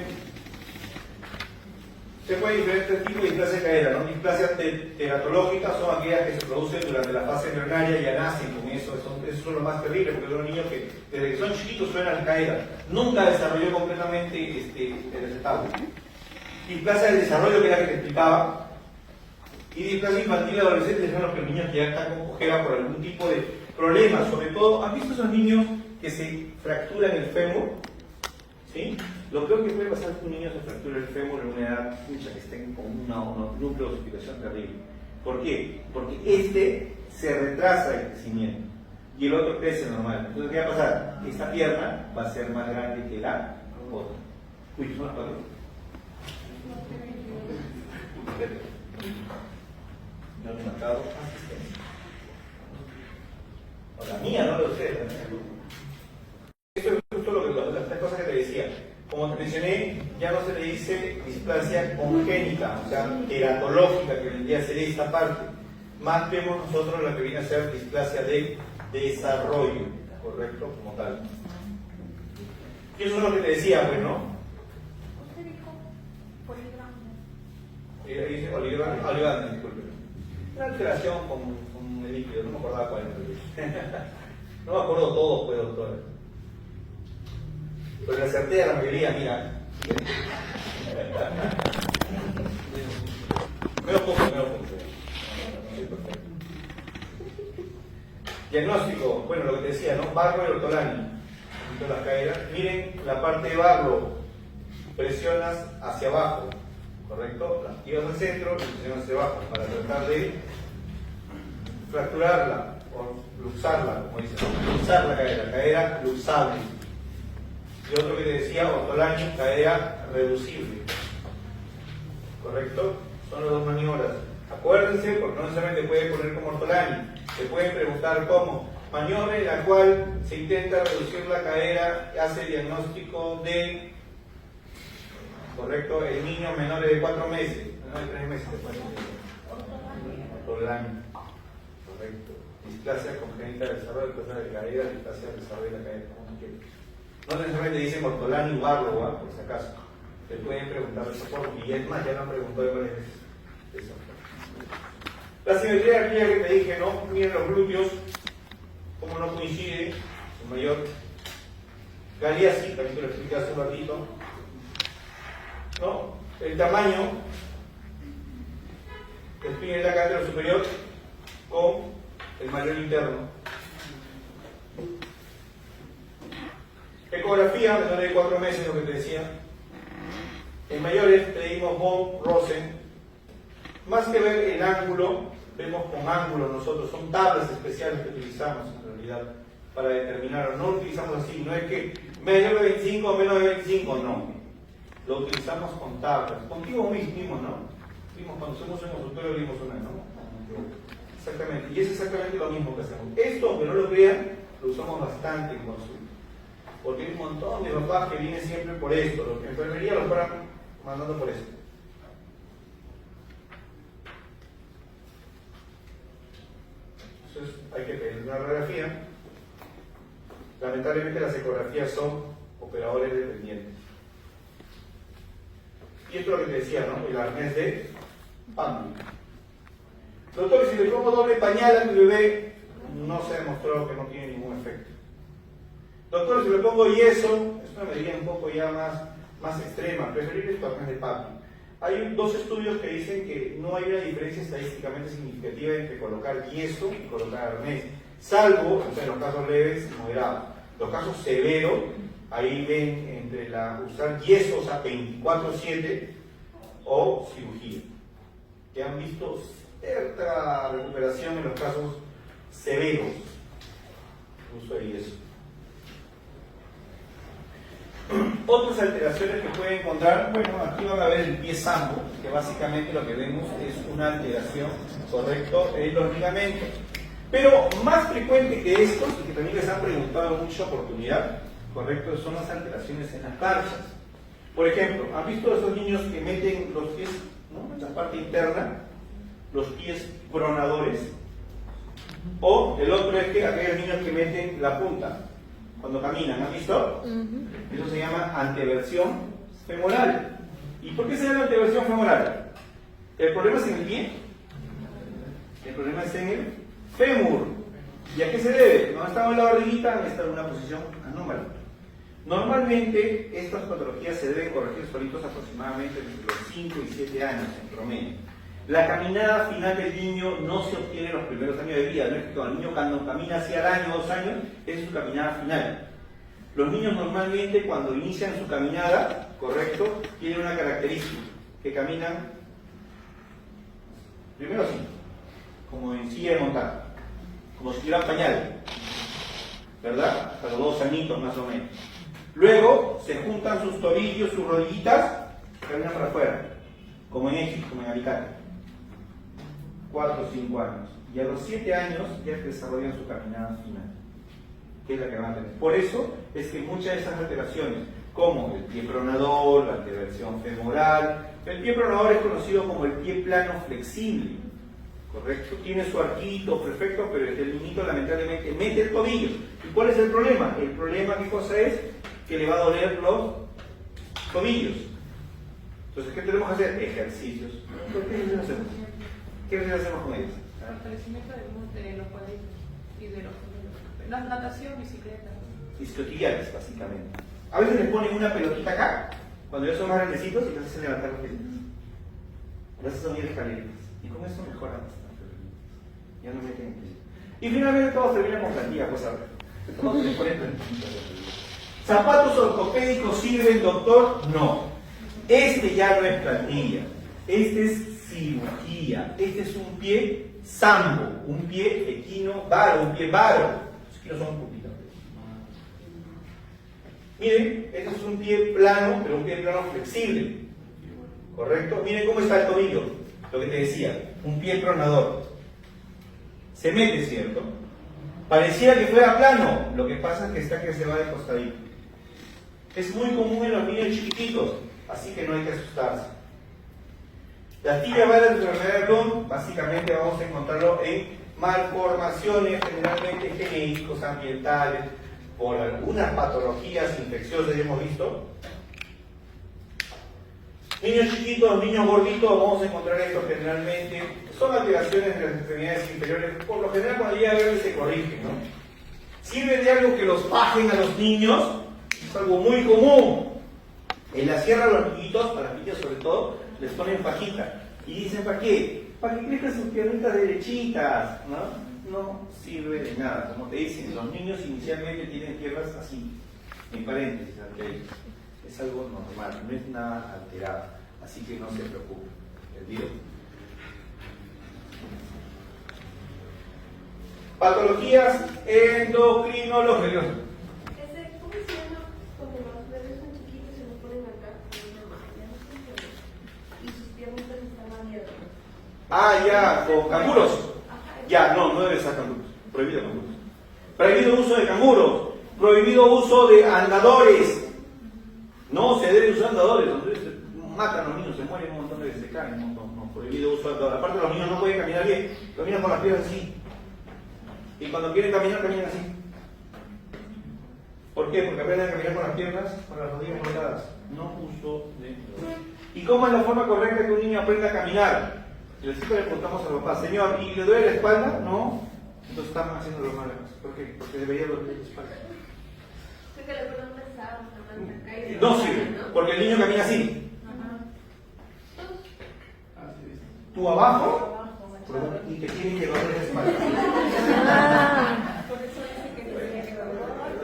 Se puede diferentes tipos de displasia de cadera, ¿no? Displasias teratológicas son aquellas que se producen durante la fase embrionaria y ya nacen con eso. Esos son los más terribles porque son niños que desde que son chiquitos suenan la cadera. Nunca desarrolló completamente el acetábulo. Displasia del desarrollo, que era la que te explicaba. Y displasia infantil y adolescente son los niños que ya están con cojera por algún tipo de problema. Sobre todo, ¿han visto esos niños que se fracturan el fémur? ¿Sí? Lo peor que puede pasar es que un niño se fracture el fémur en una edad mucha que estén con un núcleo de osificación terrible. ¿Por qué? Porque este se retrasa el crecimiento y el otro crece normal. Entonces, ¿qué va a pasar? Esta pierna va a ser más grande que la otra. Uy, ¿son las 4? No he marcado asistencia. O la mía, no lo sé. Esto es justo las cosas que te decía. Como te mencioné, ya no se le dice displasia congénita, o sea, teratológica, que vendría a ser esta parte. Más vemos nosotros lo que viene a ser displasia de desarrollo, correcto, como tal. Y eso es lo que te decía, pues, ¿no? Usted dijo poligramo. Dice Oligrana, disculpe. No me acuerdo todo, pues, doctora. Pero le acerté a la mayoría, mira. Menos poco. Sí, perfecto. Diagnóstico, bueno, lo que te decía, ¿no? Barro y ortolani. Las caderas. Miren la parte de barro, presionas hacia abajo, ¿correcto? Las llevas al centro y presionas hacia abajo para tratar de fracturarla o luxarla, como dicen, luxar la cadera luxable. Y otro que te decía, ortolani, cadera reducible, ¿correcto? Son las dos maniobras. Acuérdense, porque no necesariamente puede poner como ortolani, se pueden preguntar cómo. Maniobra en la cual se intenta reducir la cadera, hace diagnóstico de, correcto, el niño menor de 4 meses, menor de 3 meses después de ortolani, correcto. Displasia congénita del desarrollo de la cadera, displasia del desarrollo de la cadera, como quieran. No necesariamente dicen ortolani barro, por si acaso. Te pueden preguntar de esa forma, y es más, ya lo han preguntado de varias veces. La simetría aquella que te dije, ¿no? Miren los glúteos. Como no coincide, el mayor Galeazzi, también te lo expliqué hace un ratito, ¿no? El tamaño del espín de la cadera superior con el mayor interno. Ecografía, menor de 4 meses, lo que te decía. En mayores pedimos von Rosen. Más que ver el ángulo, vemos con ángulo nosotros, son tablas especiales que utilizamos en realidad para determinar, no lo utilizamos así, no es que mayor de 25 o menos de 25, no. Lo utilizamos con tablas, contigo mismo, ¿no? Vimos cuando hacemos un consultorio, vimos una, ¿no? Exactamente, y es exactamente lo mismo que hacemos. Esto, aunque no lo crean, lo usamos bastante en consulta, porque hay un montón de papás que vienen siempre por esto, los que en enfermería los fueran mandando por esto. Entonces hay que pedir una radiografía. Lamentablemente las ecografías son operadores dependientes. Y esto es lo que te decía, ¿no? El arnés de Pamplin. Doctor, si le pongo doble pañal a mi bebé, no se ha demostrado que no tiene ningún efecto. Doctor, si le pongo yeso, es una medida un poco ya más extrema, preferible el arnés de Pamplin. Hay 2 estudios que dicen que no hay una diferencia estadísticamente significativa entre colocar yeso y colocar arnés, salvo en los casos leves y moderados. Los casos severos, ahí ven entre usar yeso, o sea, 24/7 o cirugía, que han visto cierta recuperación en los casos severos, uso de yeso. Otras alteraciones que pueden encontrar, bueno, aquí van a ver el pie sambo, que básicamente lo que vemos es una alteración, correcto, en los ligamentos. Pero más frecuente que estos, y que también les han preguntado en mucha oportunidad, correcto, son las alteraciones en las garchas. Por ejemplo, ¿han visto esos niños que meten los pies, ¿no?, en la parte interna, los pies pronadores? O el otro es que aquellos niños que meten la punta cuando caminan, ¿han visto? Eso se llama anteversión femoral. ¿Y por qué se llama anteversión femoral? ¿El problema es en el pie? El problema es en el fémur. ¿Y a qué se debe? No estamos en la barriguita, está en una posición anómala. Normalmente estas patologías se deben corregir solitos aproximadamente entre los 5 y 7 años en promedio. La caminada final del niño no se obtiene en los primeros años de vida, no es que cuando el niño cuando camina hacia el año o 2 años, esa es su caminada final. Los niños normalmente cuando inician su caminada, correcto, tienen una característica, que caminan primero así, como en silla de montar, como si tuvieran pañal, ¿verdad? Hasta los 2 añitos más o menos. Luego se juntan sus tobillos, sus rodillitas, caminan para afuera, como en X, como en Alicante. 4 o 5 años. Y a los 7 años ya desarrollan su caminada final, que es la que van a tener. Por eso es que muchas de esas alteraciones, como el pie pronador, la anteversión femoral, el pie pronador es conocido como el pie plano flexible, ¿correcto? Tiene su arquito perfecto, pero el niñito lamentablemente mete el tobillo. ¿Y cuál es el problema? El problema, ¿qué cosa es? Que le va a doler los tobillos. Entonces, ¿qué tenemos que hacer? Ejercicios. ¿Qué ejercicios hacemos? ¿Qué ejercicios hacemos con ellos? Fortalecimiento de los cuadritos y de los La natación, bicicleta. Isquiotibiales, básicamente. A veces les ponen una pelotita acá, cuando ya son más grandecitos, y les hacen levantar los pies. Les hacen ir escaleras. Y con eso mejoran bastante. Ya no meten en pies. Y finalmente todos terminan con plantilla, pues a ver. Todos se les ponen plantillitas. ¿Zapatos ortopédicos sirven, doctor? No. Este ya no es plantilla. Este es cirugía. Este es un pie sambo, un pie equino varo, un pie varo. Los equinos son un poquito. Miren, este es un pie plano, pero un pie plano flexible. ¿Correcto? Miren cómo está el tobillo. Lo que te decía, un pie pronador. Se mete, ¿cierto? Pareciera que fuera plano. Lo que pasa es que está que se va de costadito. Es muy común en los niños chiquititos, así que no hay que asustarse. La tibia va de la enfermedad de Crohn, básicamente vamos a encontrarlo en malformaciones generalmente genéticos, ambientales, por algunas patologías infecciosas, ya hemos visto. Niños chiquitos, niños gorditos, vamos a encontrar esto generalmente. Son alteraciones de las extremidades inferiores, por lo general cuando llega a verse se corrigen, ¿no? Sirve de algo que los fajen a los niños, es algo muy común. En la sierra los niñitos, a las niñas sobre todo, les ponen fajita. Y dicen, ¿para qué? Para que crezcan sus piernitas derechitas, ¿no? No sirve de nada. Como te dicen, los niños inicialmente tienen piernas así, en paréntesis, ¿okay? Es algo normal, no es nada alterado. Así que no se preocupen. ¿Entendido? Patologías endocrinológicas. ¿Cómo se llama cuando los bebés son chiquitos y se los ponen acá con una malla? No sé, y sus piernitas están abiertas. Ah, ya, con canguros. Ya, no debe ser canguros. Prohibido canguros. Prohibido uso de canguros. Prohibido uso de andadores. No se debe usar andadores. Matan a los niños, se mueren un montón de veces, se caen un montón. No, prohibido uso de andadores. Aparte, los niños no pueden caminar bien. Caminan con las piernas así. Y cuando quieren caminar, caminan así. ¿Por qué? Porque aprenden a caminar con las piernas, con las rodillas dobladas. No uso de... ¿Y cómo es la forma correcta que un niño aprenda a caminar? Y le preguntamos al papá, señor, ¿y le duele la espalda? No. Entonces están haciendo lo malo. ¿Por qué? Porque debería doler la espalda. Creo que le ponen pesado, No sirve, porque el niño camina así. Tú abajo, y te tiene que doler la espalda. Por eso dice que tenía que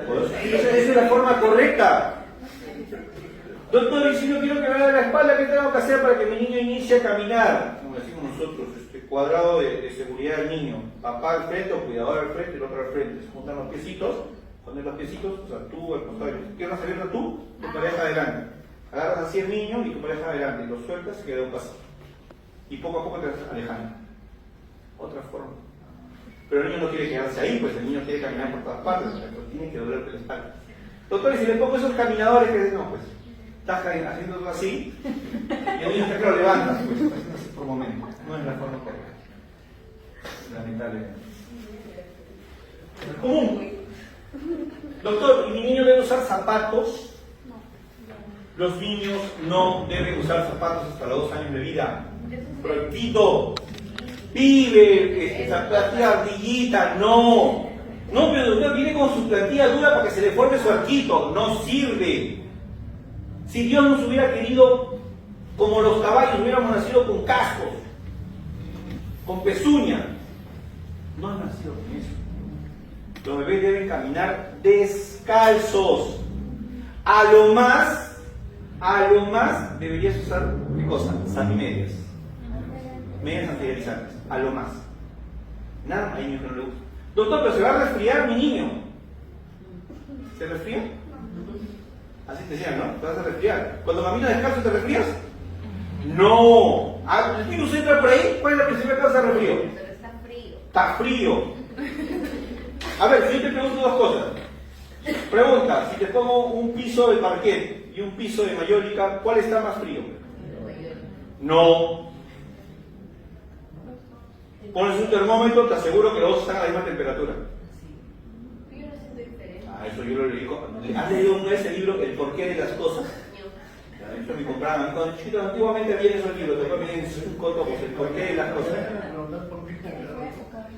Pues, esa es la forma correcta. Doctor, y si no quiero que me duele la espalda, ¿qué tengo que hacer para que mi niño inicie a caminar? Como decimos nosotros, cuadrado de seguridad del niño. Papá al frente o cuidador al frente y el otro al frente. Se juntan los piecitos, ponen los piecitos, o sea, tú al costado. ¿Quieres abierta tú? Tu pareja adelante. Agarras así el niño y tu pareja adelante. Lo sueltas y queda un paso. Y poco a poco te vas alejando. Otra forma. Pero el niño no quiere quedarse ahí, pues el niño quiere caminar por todas partes, entonces tiene que dolerte la espalda. Doctor, y si le pongo esos caminadores que no, pues estás haciendo así, y el niño está que lo levanta, pues haciendo así por momento. No es la forma correcta. Lamentablemente. Es común. Doctor, ¿y mi niño debe usar zapatos? Los niños no deben usar zapatos hasta los 2 años de vida. Prohibido. Pibe, esa plantilla ardillita, no. No, pero usted viene con su plantilla dura para que se le forme su arquito. No sirve. Si Dios nos hubiera querido como los caballos, hubiéramos nacido con cascos, con pezuña. No han nacido con eso. Los bebés deben caminar descalzos. A lo más deberías usar, ¿qué cosa? Santimedias. Medias antideslizantes, a lo más. Nada, hay niños que no le gusta. Doctor, pero se va a resfriar mi niño. ¿Se resfría? Así te decían, ¿no? Te vas a resfriar. Cuando caminas descalzo, ¿te resfrías? No. ¿El virus entra por ahí? ¿Cuál es la principal causa de resfrío? Pero está frío. Está frío. A ver, si yo te pregunto 2 cosas. Pregunta, si te pongo un piso de parquet y un piso de mayólica, ¿cuál está más frío? No. Pones un termómetro, te aseguro que los dos están a la misma temperatura. Yo no siento diferente. Ah, eso yo lo leí. ¿Has leído una vez el libro El porqué de las cosas? Eso me compraban. Cuando chiquitos antiguamente había esos libros, después me dicen un coto, pues el porqué de las cosas.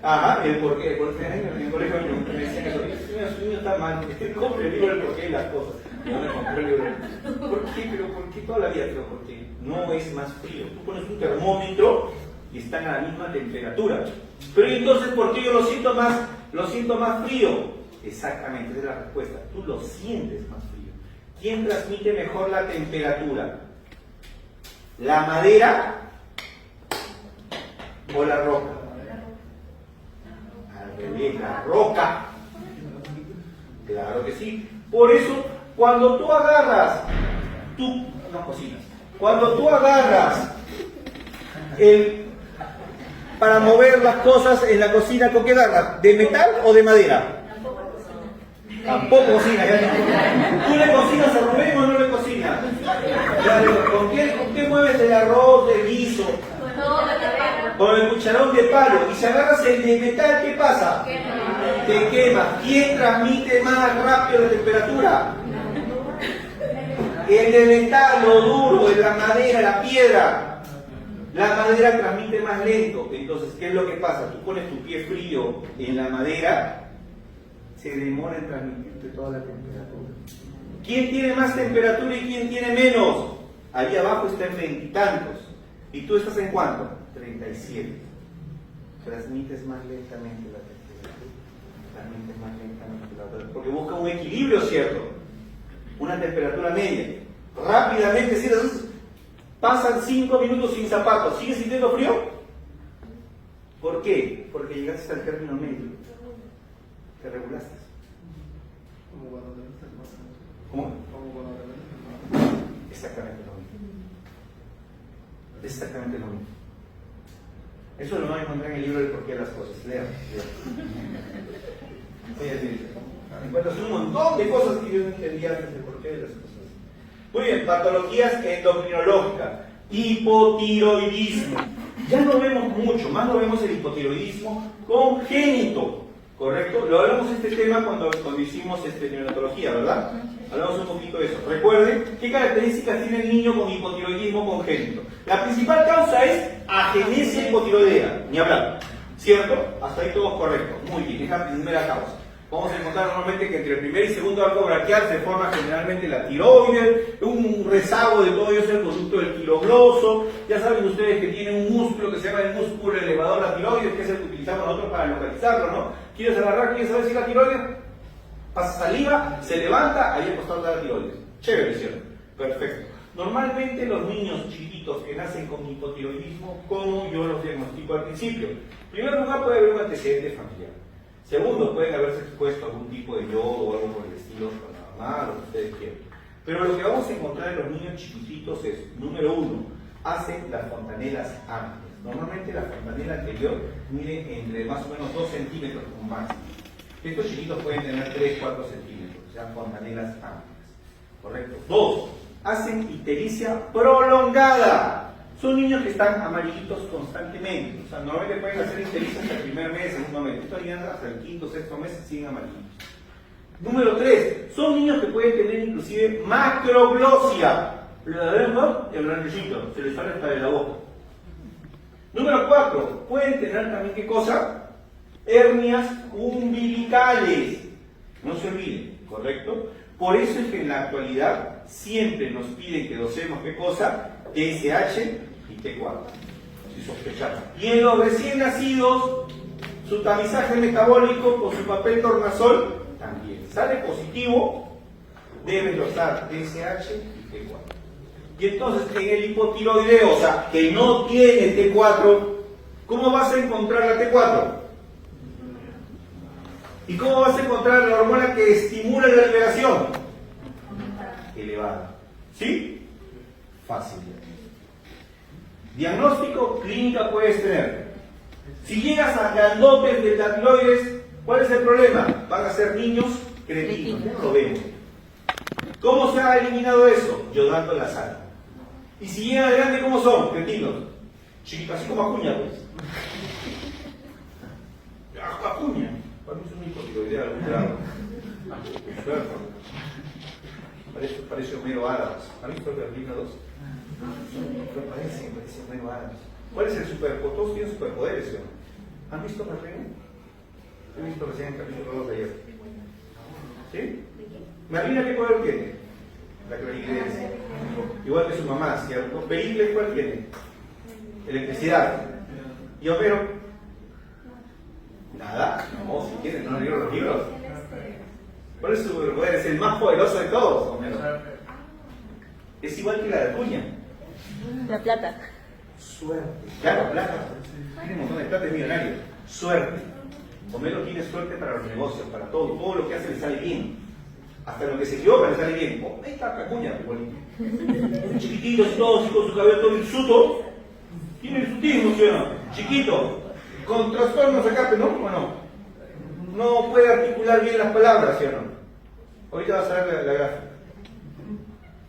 Ajá, el porqué. En el colegio me decían eso. Su niño está mal, compre el libro del porqué y las cosas. Yo no compré el libro. ¿Por qué? ¿Pero por qué toda la vida? Pero porque no es más frío. Tú pones un termómetro y están a la misma temperatura. Pero entonces, ¿por qué yo lo siento más frío? Exactamente, esa es la respuesta. Tú lo sientes más frío. ¿Quién transmite mejor la temperatura? ¿La madera o la roca? Al revés, la roca. Claro que sí. Por eso, cuando tú agarras, cuando tú agarras para mover las cosas en la cocina, ¿con qué agarras? ¿De metal o de madera? Tampoco cocina. ¿Tú le cocinas a Rubén o no le cocinas? ¿Con qué mueves el arroz, el guiso? Con el cucharón de palo. Y si agarras el de metal, ¿qué pasa? Te quema. ¿Quién transmite más rápido la temperatura? El de metal, lo duro, de la madera, la piedra. La madera transmite más lento. Entonces, ¿qué es lo que pasa? Tú pones tu pie frío en la madera, se demora en transmitirte toda la temperatura. ¿Quién tiene más temperatura y quién tiene menos? Ahí abajo está en 20 y tantos. ¿Y tú estás en cuánto? 37. Transmites más lentamente la temperatura. Transmites más lentamente la temperatura. Porque busca un equilibrio, ¿cierto? Una temperatura media. Rápidamente, si pasan 5 minutos sin zapatos, ¿sigues sintiendo frío? ¿Por qué? Porque llegaste al término medio. Te regulaste. Como cuando te metes más. ¿Cómo? Como cuando te metes más. Exactamente lo mismo. Exactamente lo mismo. Eso lo van a encontrar en el libro del porqué de las cosas. Lean. Encuentras un montón de cosas que yo no entendía antes del porqué de las cosas. Muy bien, patologías endocrinológicas. Hipotiroidismo. Ya no vemos mucho, más lo vemos el hipotiroidismo congénito. ¿Correcto? Lo hablamos de este tema cuando hicimos neonatología, ¿verdad? Hablamos un poquito de eso. Recuerden, ¿qué características tiene el niño con hipotiroidismo congénito? La principal causa es agenesia hipotiroidea, ni hablar. ¿Cierto? Hasta ahí todo correcto. Muy bien, es la primera causa. Vamos a encontrar normalmente que entre el primer y segundo arco braquial se forma generalmente la tiroides, un rezago de todo ello es el producto del quilogloso. Ya saben ustedes que tiene un músculo que se llama el músculo elevador la tiroides, que es el que utilizamos nosotros para localizarlo, ¿no? ¿Quieres agarrar? ¿Quieres saber si es la tiroides? Pasa saliva, se levanta, ahí al costado de la tiroides. Chévere, ¿cierto? Perfecto. Normalmente los niños chiquitos que nacen con hipotiroidismo, ¿cómo yo los diagnostico al principio? En primer lugar puede haber un antecedente familiar. Segundo, pueden haberse expuesto a algún tipo de yodo o algo por el estilo con la mamá, lo que ustedes quieran. Pero lo que vamos a encontrar en los niños chiquititos es, número uno, hacen las fontanelas amplias. Normalmente la fontanela anterior mide entre más o menos 2 centímetros como máximo. Estos chiquitos pueden tener 3, 4 centímetros, o sea, fontanelas amplias. ¿Correcto? 2, hacen ictericia prolongada. Son niños que están amarillitos constantemente. O sea, normalmente pueden hacer ictericia hasta el primer mes, segundo mes. Estos niños hasta el quinto, sexto mes siguen amarillitos. Número 3. Son niños que pueden tener inclusive macroglosia. ¿Lo ven, no? El ranchito, se les sale hasta de la boca. Número 4. Pueden tener también, ¿qué cosa? Hernias umbilicales. No se olviden, ¿correcto? Por eso es que en la actualidad siempre nos piden que dosemos, ¿qué cosa? TSH y T4, si sospechamos. Y en los recién nacidos, su tamizaje metabólico con su papel tornasol también. Sale positivo, deben dosar TSH y T4. Y entonces en el hipotiroideo, o sea, que no tiene T4, ¿cómo vas a encontrar la T4? ¿Y cómo vas a encontrar la hormona que estimula la liberación? Elevada. ¿Sí? Fácil. Diagnóstico, clínica puedes tener. Si llegas a grandotes de la tiroides, ¿cuál es el problema? Van a ser niños cretinos, no lo vemos. ¿Cómo se ha eliminado eso? Yodando la sal. Y si llegan a grande, ¿cómo son? Cretinos. Chiquitos, así como Acuña, pues. Acuña. Para mí es un hipotiroidea de algún grado. Parece Homero Adams. ¿Han visto Berlina 2? Parece Homero Adams. ¿Cuál es el superpoder? Todos tienen superpoderes, ¿no? ¿Han visto Marlene? He visto recién el capítulo 2 de ayer. ¿Sí? Marlene, ¿qué poder tiene? La clarividencia. Igual que su mamá, ¿cierto? Pericles, ¿cuál tiene? Electricidad. ¿Y Homero? Nada. No, si quieren, no leyeron los libros. ¿Cuál es su poder? Es el más poderoso de todos, Homero. Es igual que la de Acuña. La plata. Suerte. Claro, plata. Tiene un montón de plata, es millonario. Suerte. Homero tiene suerte para los negocios, para todo. Todo lo que hace le sale bien. Hasta lo que se equivoca le sale bien. Oh, ahí está Acuña, igualito. Un chiquitito, así todo, así con su cabello todo hirsuto. Tiene hirsutismo, ¿sí o no? Chiquito. Con trastornos acá, ¿no? ¿O no? No puede articular bien las palabras, ¿sí o no? Ahorita vas a ver la gráfica.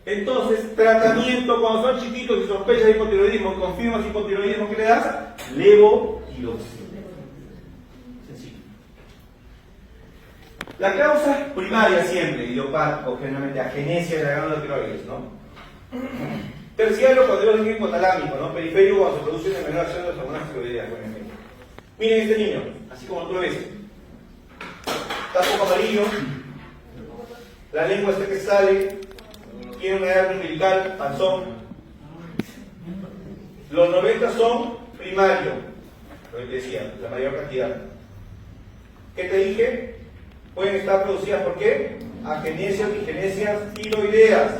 Entonces, tratamiento cuando son chiquitos y sospechas de hipotiroidismo, confirmas hipotiroidismo, ¿qué le das? Levotiroxina. Sencillo. La causa primaria siempre, idiopático, generalmente agenesia de la glándula tiroides, ¿no? Terciario, cuando yo digo hipotalámico, ¿no? Periférico, cuando se produce una menor acción de las hormonas tiroideas, por ejemplo. Miren este niño, así como tú lo ves. Está un poco amarillo, la lengua está que sale, tiene una edad umbilical, panzón. Los 90 son primario, lo que te decía, la mayor cantidad. ¿Qué te dije? Pueden estar producidas por qué? Agenesias y genesias tiroideas.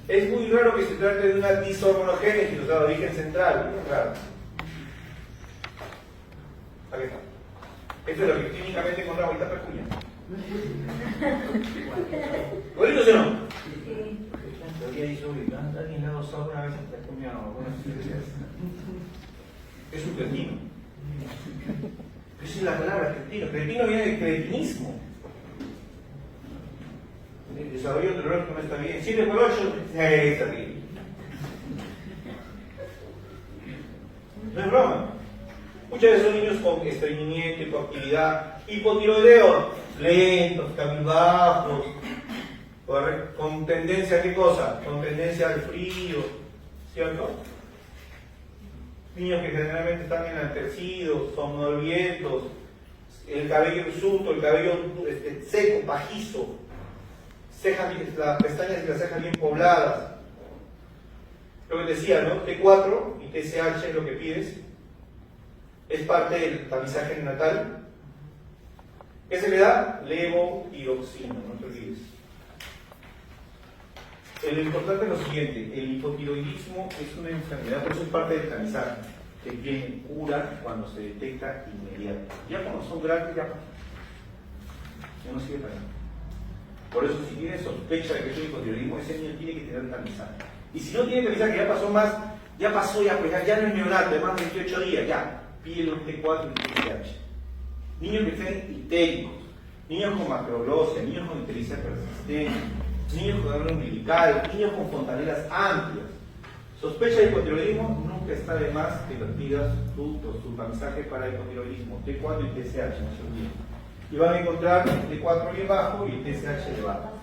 Es muy raro que se trate de una dishormonogénesis, o sea, de origen central, muy raro. Aquí está. Esto es lo que clínicamente encontramos ahorita Acuña. ¿Bonito o no? ¿Alguien le ha usado una vez a Acuña o alguna vez? Es un cretino. Esa es la palabra cretino. Cretino viene de cretinismo. El desarrollo neurológico no está bien. 7 por 8 está bien. No es broma. Muchas veces son niños con estreñimiento, hipoactividad, hipotiroideo, lentos, cabizbajos, con tendencia a qué cosa? Con tendencia al frío, ¿cierto? Niños que generalmente están enaltecidos, somnolientos, el cabello hirsuto, el cabello seco, pajizo, cejas, las pestañas y las cejas bien pobladas. Lo que te decía, ¿no? T4 y TSH es lo que pides. Es parte del tamizaje neonatal. ¿Qué se le da? Levotiroxina, no te olvides. Lo importante es lo siguiente: el hipotiroidismo es una enfermedad, por eso es parte del tamizaje, que tiene cura cuando se detecta inmediato. Ya cuando son grandes, ya no sirve para nada. Por eso, si tiene sospecha de que es un hipotiroidismo, ese niño tiene que tener tamizaje. Y si no tiene tamizaje, ya pasó más, ya no es neonato, de más de 28 días, ya. Pídele un T4 y un TSH. Niños que estén histéricos, niños con macroglosia, niños con ictericia persistente, niños con hernia umbilical, niños con fontanelas amplias. Sospecha de hipotiroidismo, nunca está de más que le pidas tu tamizaje para hipotiroidismo, T4 y TSH, no se olviden. Y van a encontrar el T4 bien bajo y el TSH elevado.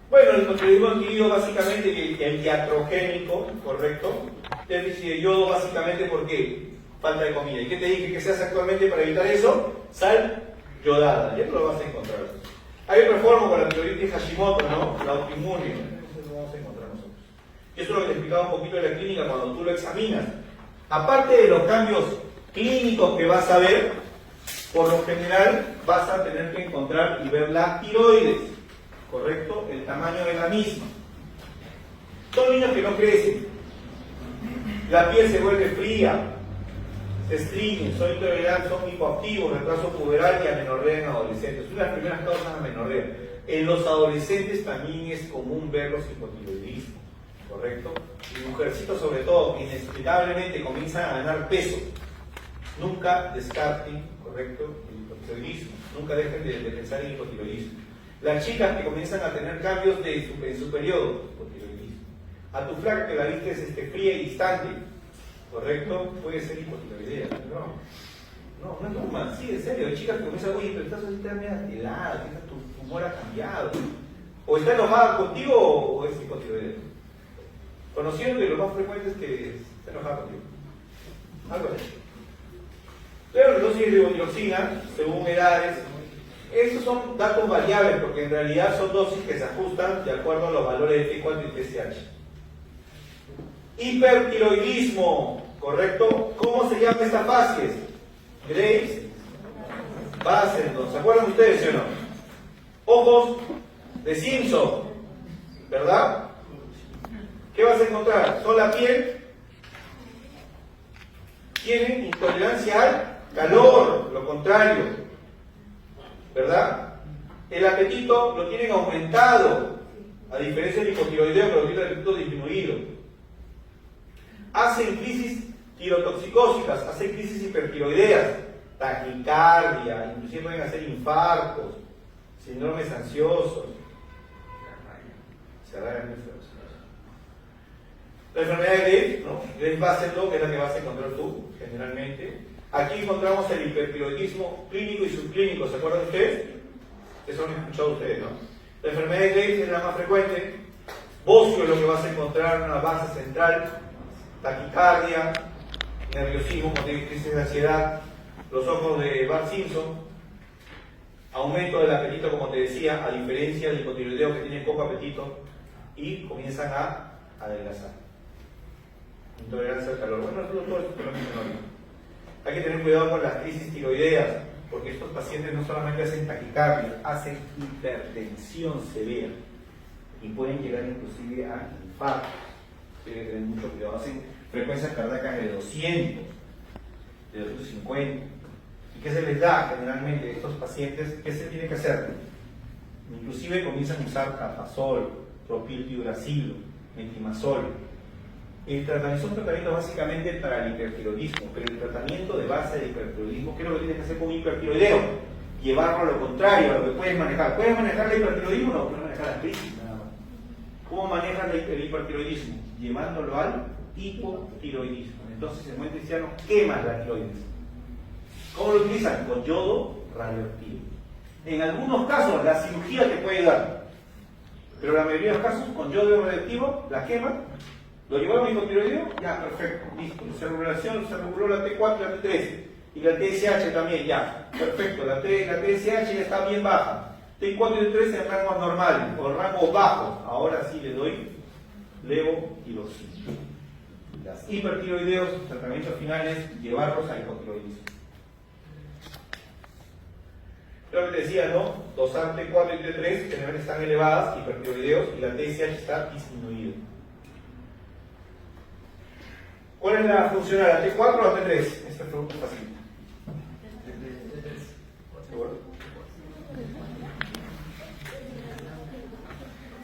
Bueno, el hipotiroidismo adquirido básicamente el iatrogénico, ¿correcto? Déficit de yodo básicamente porque falta de comida. ¿Y qué te dije que se hace actualmente para evitar eso? Sal yodada, ya no lo vas a encontrar. Hay otra forma con la tiroiditis Hashimoto, ¿no? La autoinmune, eso lo vamos a encontrar nosotros. Y eso es lo que te explicaba un poquito de la clínica cuando tú lo examinas. Aparte de los cambios clínicos que vas a ver, por lo general vas a tener que encontrar y ver la tiroides, ¿correcto? El tamaño de la misma. Son niños que no crecen. La piel se vuelve fría, se estriñen, son intolerantes, son hipoactivos, retraso puberal y amenorrea en adolescentes. Es una de las primeras causas de amenorrea. En los adolescentes también es común ver los hipotiroidismos, ¿correcto? Y mujercitos sobre todo, que inexplicablemente comienzan a ganar peso. Nunca descarten, ¿correcto?, el hipotiroidismo. Nunca dejen de pensar en hipotiroidismo. Las chicas que comienzan a tener cambios en su periodo, hipotiroidismo. A tu flaca que la viste es fría y distante, ¿correcto? Puede ser hipotiroidea. No es normal, sí, en serio. Hay chicas que comienzan, oye, pero estás ahorita media helada, tu humor ha cambiado. O está enojada contigo o es hipotiroidea. Conociendo que lo más frecuente es que está enojada contigo. Algo así. Pero la dosis de levotiraxina, según edades, estos son datos variables porque en realidad son dosis que se ajustan de acuerdo a los valores de T4 y TSH. Hipertiroidismo, ¿correcto? ¿Cómo se llama esta fase? Graves, Bassendorf. ¿Se acuerdan ustedes, sí o no? Ojos de Simpson, ¿verdad? ¿Qué vas a encontrar? Son la piel, tienen intolerancia al calor, lo contrario, ¿verdad? El apetito lo tienen aumentado, a diferencia del hipotiroideo que lo tiene el apetito disminuido. Hacen crisis tirotoxicósicas, hacen crisis hipertiroideas, taquicardia, inclusive pueden hacer infartos, síndromes ansiosos. La enfermedad de Graves, ¿no? Graves Bassendorf es la que vas a encontrar tú, generalmente. Aquí encontramos el hipertiroidismo clínico y subclínico, ¿se acuerdan ustedes? Eso lo han escuchado ustedes, ¿no? La enfermedad de Graves es la más frecuente. Bocio es lo que vas a encontrar en una base central, taquicardia, nerviosismo, crisis de ansiedad, los ojos de Bart Simpson, aumento del apetito, como te decía, a diferencia del hipotiroideo que tiene poco apetito y comienzan a adelgazar. Intolerancia al calor. Bueno, todo esto es lo mismo. Hay que tener cuidado con las crisis tiroideas, porque estos pacientes no solamente hacen taquicardia, hacen hipertensión severa y pueden llegar inclusive a infartos. Tienen que tener mucho cuidado. Hacen frecuencias cardíacas de 200, de 250. ¿Y qué se les da generalmente a estos pacientes? ¿Qué se tiene que hacer? Inclusive comienzan a usar capazol, propiltiuracilo, metimazol. El tratamiento son tratamientos básicamente para el hipertiroidismo, pero el tratamiento de base del hipertiroidismo, ¿qué es lo que tienes que hacer con un hipertiroideo? Llevarlo a lo contrario, a lo que puedes manejar. ¿Puedes manejar el hipertiroidismo? No, puedes manejar la crisis nada más. ¿Cómo manejan el hipertiroidismo? Llevándolo al hipotiroidismo. Entonces el buen cristiano quema la tiroides. ¿Cómo lo utilizan? Con yodo radioactivo. En algunos casos la cirugía te puede dar, pero la mayoría de los casos con yodo radioactivo la queman, lo llevaron a hipotiroideo, ya, perfecto, listo. Se reguló la T4 y la T3, y la TSH también, ya, perfecto. La TSH ya está bien baja. T4 y T3 en rangos normales, o rangos bajos. Ahora sí le doy levotiroxina. Las hipertiroideos, tratamientos finales, llevarlos a hipotiroidismo. Lo que te decía, ¿no? Dosar T4 y T3 generalmente están elevadas, hipertiroideos, y la TSH está disminuida. ¿Cuál es la funcional? ¿La T4 o la T3? Esta pregunta es fácil.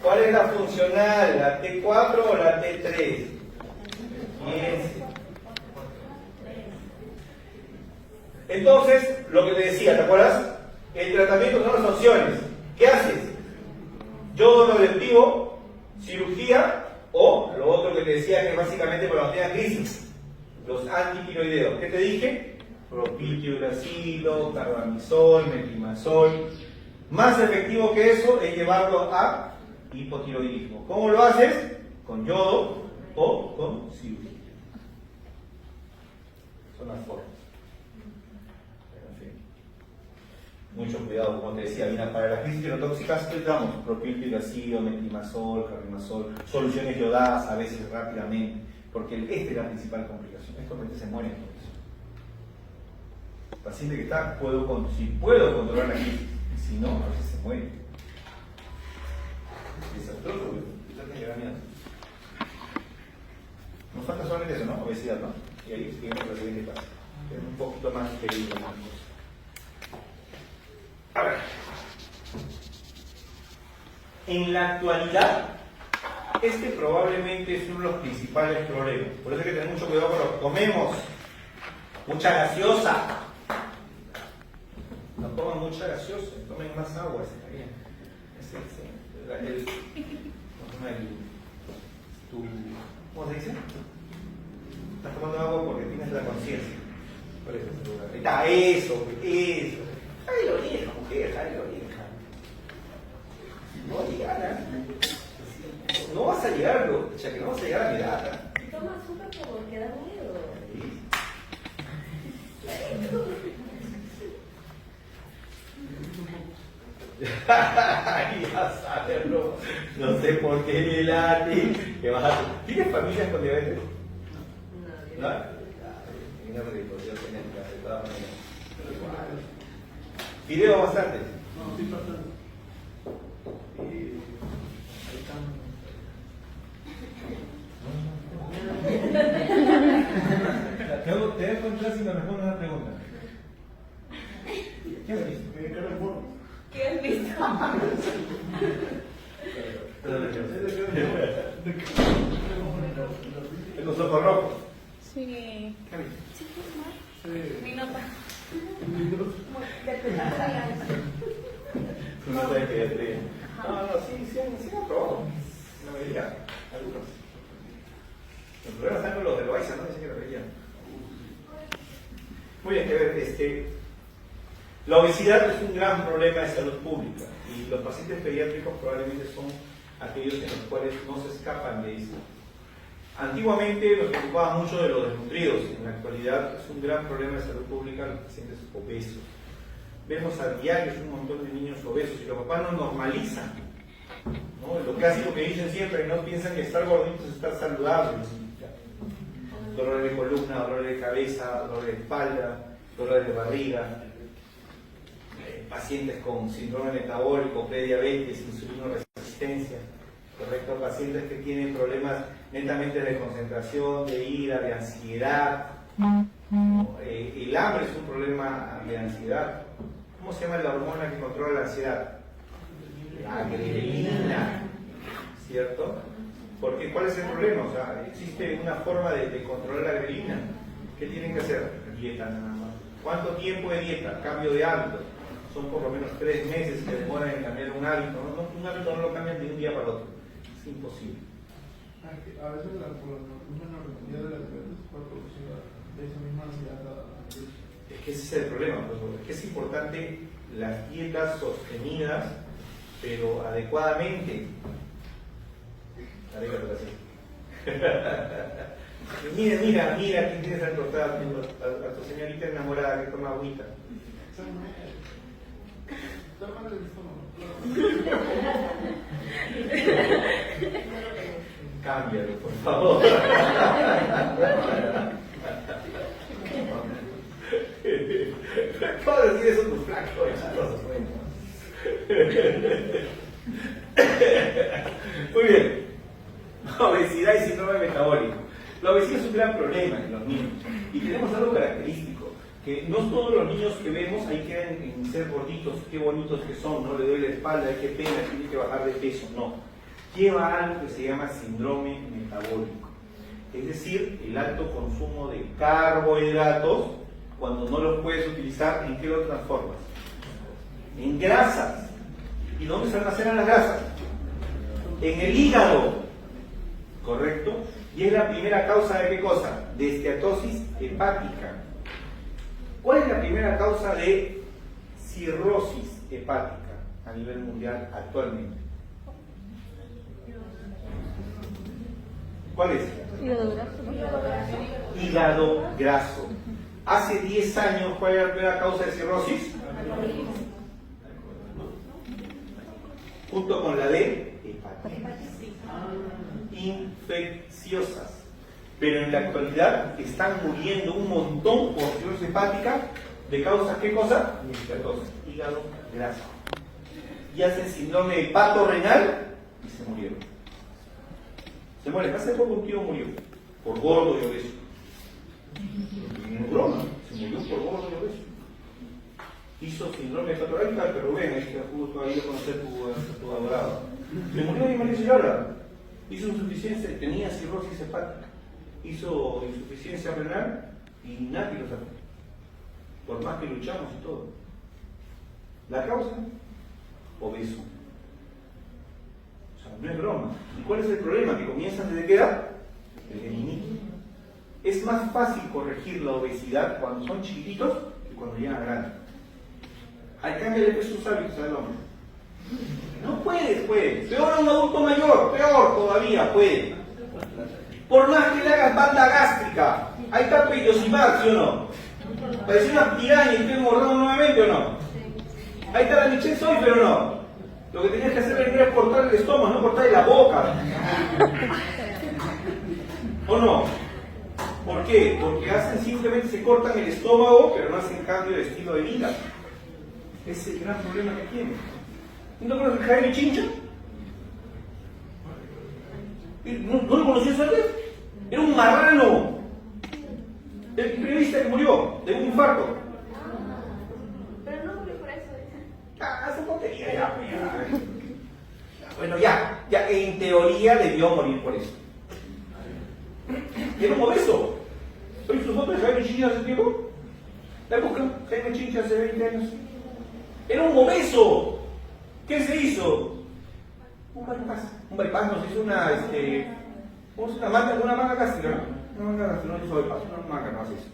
¿Cuál es la funcional? ¿La T4 o la T3? Bien. Entonces, lo que te decía, ¿te acuerdas? El tratamiento son las opciones. ¿Qué haces? Yodo radioactivo, cirugía, o lo otro que te decía que es básicamente para cuando tengas crisis, los antitiroideos. ¿Qué te dije? Propiltiuracilo, carbamazol, metimazol. Más efectivo que eso es llevarlo a hipotiroidismo. ¿Cómo lo haces? Con yodo o con cirugía. Son las formas. En fin. Mucho cuidado, como te decía, mira, para las crisis tirotóxicas, ¿qué damos? Propiltiuracilo, metimazol, carbamazol, soluciones yodadas a veces rápidamente, porque esta es la principal complicación. Estos pacientes se mueren por eso. El paciente que está, si puedo controlar la crisis, y si no, a veces se muere. Desastroso, güey. Nos falta solamente eso, ¿no? Obesidad, ¿no? Y ahí seguimos la siguiente fase. Es un poquito más querido, ¿no? A ver. En la actualidad, este probablemente es uno de los principales problemas. Por eso hay que tener mucho cuidado con lo que comemos. Mucha gaseosa. No toman mucha gaseosa, tomen más agua, está bien. ¿Cómo se dice? Estás tomando agua porque tienes la conciencia. Por eso, está eso. Ahí lo deja, mujer, ahí lo deja. No va a llegar, ¿eh? No vas a llegar, ya que no vas a llegar a mi edad. Toma azúcar porque da miedo. Ya sabes, no sé por qué el late. ¿Tienes familias con diabetes? ¿No? Mira, rico, yo tenía en casa, de todas maneras. ¿Video bastante? No, estoy pasando. Y ahí están. Te voy a contar si me respondes una pregunta. ¿Qué has visto? ¿Qué respondo? ¿Qué has visto? ¿En los ojos rojos? Sí. ¿Qué has visto? Sí. Mi nota. Tú no sabes que ya te... No, sí han aprobado. La mayoría, algunos. El problema está con los de Loaiza, ¿no? Dicen que la veían. Muy bien, a ver, la obesidad es un gran problema de salud pública y los pacientes pediátricos probablemente son aquellos en los cuales no se escapan de esto. Antiguamente nos preocupaba mucho de los desnutridos, en la actualidad es un gran problema de salud pública los pacientes obesos. Vemos a diario un montón de niños obesos y los papás no normalizan, ¿no? Lo clásico que dicen siempre, no piensan que estar gorditos es estar saludables. Dolores de columna, dolores de cabeza, dolores de espalda, dolores de barriga, pacientes con síndrome metabólico, prediabetes, insulinoresistencia, ¿correcto? Pacientes que tienen problemas netamente de concentración, de ira, de ansiedad. El hambre es un problema de ansiedad. ¿Cómo se llama la hormona que controla la ansiedad? La grelina, ¿cierto? Porque ¿cuál es el problema? O sea, existe una forma de controlar la grelina. ¿Qué tienen que hacer? Dieta nada más. ¿Cuánto tiempo de dieta? Cambio de hábito. Son por lo menos 3 meses que demoran en cambiar un hábito. Un hábito no lo cambian de un día para otro. Es imposible. A veces por la neurometría de la diabetes puede producir esa misma ansiedad. Es que ese es el problema, profesor. Es que es importante las dietas sostenidas, pero adecuadamente. Mira, quién tienes al costado, a tu señorita enamorada que toma agüita. Cámbialo, por favor. ¿Cómo decir eso tu flaco? Muy bien. Obesidad y síndrome metabólico. La obesidad es un gran problema en los niños y tenemos algo característico, que no todos los niños que vemos ahí quedan en ser gorditos, qué bonitos que son, no le duele la espalda, qué pena, tiene que bajar de peso, no. Lleva algo que se llama síndrome metabólico, es decir, el alto consumo de carbohidratos cuando no los puedes utilizar, ¿en qué lo transformas? En grasas. ¿Y dónde se almacenan las grasas? En el hígado, ¿correcto? Y es la primera causa de ¿qué cosa? De esteatosis hepática. ¿Cuál es la primera causa de cirrosis hepática a nivel mundial actualmente? ¿Cuál es? Hígado graso. Hígado graso. Hace 10 años, ¿cuál era la primera causa de cirrosis? Junto con la de hepatitis. Infecciosas. Pero en la actualidad están muriendo un montón por cirrosis hepática de causas, ¿qué cosa? Esteatosis, hígado graso. Y hacen síndrome hepatorrenal y se murieron. Se mueren. Hace poco un tío murió por gordo y obeso. No es broma, se murió por gordo y obeso. Hizo síndrome hepatorrenal, pero ven, es que justo ahí a conocer tu adorado. Se murió de María Señora. Hizo insuficiencia, tenía cirrosis hepática. Hizo insuficiencia renal y nadie lo sacó. Por más que luchamos y todo. La causa, obeso. O sea, no es broma. ¿Y cuál es el problema? Que comienzan desde qué edad? Desde niñitos. Es más fácil corregir la obesidad cuando son chiquitos que cuando llegan a grandes. Hay cambio de sus hábitos al hombre. No puedes. Peor a un adulto mayor, peor todavía puede. Por más que le hagas banda gástrica, ahí está peitosimar, ¿sí o no? Parece una piraña y estoy engordando nuevamente, ¿o no? Ahí está la Michelle Soy, pero no. Lo que tenías que hacer era cortar el estómago, no cortar la boca. ¿O no? ¿Por qué? Porque simplemente se cortan el estómago, pero no hacen cambio de estilo de vida. Ese es el gran problema que tiene. ¿No conoces a Jaime Chincha? ¿No lo conocías antes? Era un marrano. El periodista que murió de un infarto. Pero no murió por eso. Esa tontería ya. Bueno, ya, en teoría debió morir por eso. Era un obeso. ¿Oye su foto de Jaime Chincha hace tiempo? La buscan, Jaime Chincha hace 20 años. Era un obeso. ¿Qué se hizo? Un bypass, nos hizo una manga gástrica, ¿no? Una manga gástrica, no hizo bypass, una manga, no hace eso.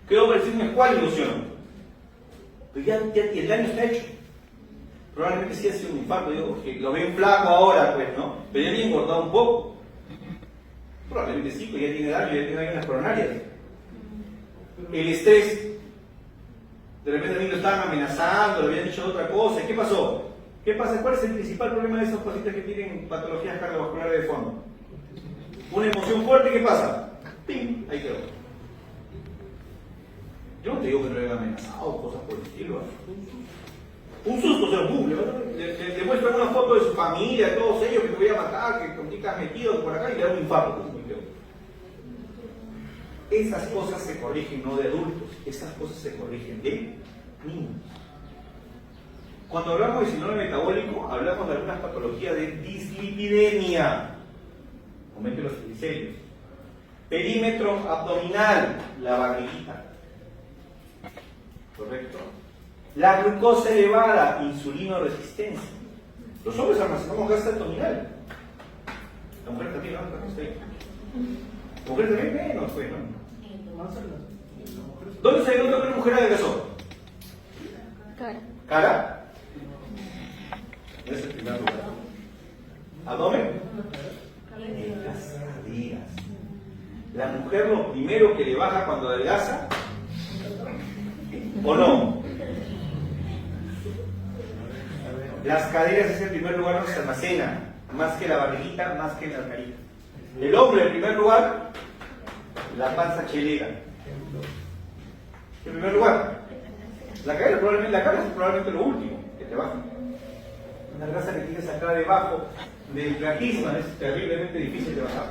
Quedó pareciendo un escual ilusión. Pero ya el daño está hecho. Probablemente sí ha sido un infarto, digo, que lo ven flaco ahora, pues, ¿no? Pero ya había engordado un poco. Probablemente sí, pues ya tiene daño, ya tiene daño en las coronarias. El estrés. De repente a mí lo estaban amenazando, le habían dicho otra cosa. ¿Qué pasó? ¿Qué pasa? ¿Cuál es el principal problema de esos pacientes que tienen patologías cardiovasculares de fondo? Una emoción fuerte, ¿qué pasa? ¡Pim! Ahí quedó. Yo no te digo que no le hayan amenazado, cosas por el estilo. Un susto, o sea, le muestran una foto de su familia, de todos ellos, que te voy a matar, que con ti te has metido por acá y le da un infarto. Esas cosas se corrigen no de adultos, esas cosas se corrigen de niños. Cuando hablamos de síndrome metabólico, hablamos de algunas patologías de dislipidemia, aumento de los triglicéridos, perímetro abdominal, la barriguita, ¿correcto? La glucosa elevada, insulinoresistencia. Los hombres almacenamos gas abdominal, la mujer también, ¿no? La mujer también menos, pues, ¿no? ¿Dónde se nota que una mujer adelgazó? Cara. ¿Cara? No es el primer lugar. ¿Abdomen? En las caderas. La mujer lo primero que le baja cuando adelgaza, ¿o no? Las caderas es el primer lugar donde se almacena, más que la barriguita, más que la carita. El hombre, en primer lugar, la panza chelera. En primer lugar, la cara es probablemente lo último que te baja. Una grasa que tienes acá debajo del plaquisma es terriblemente difícil de bajar.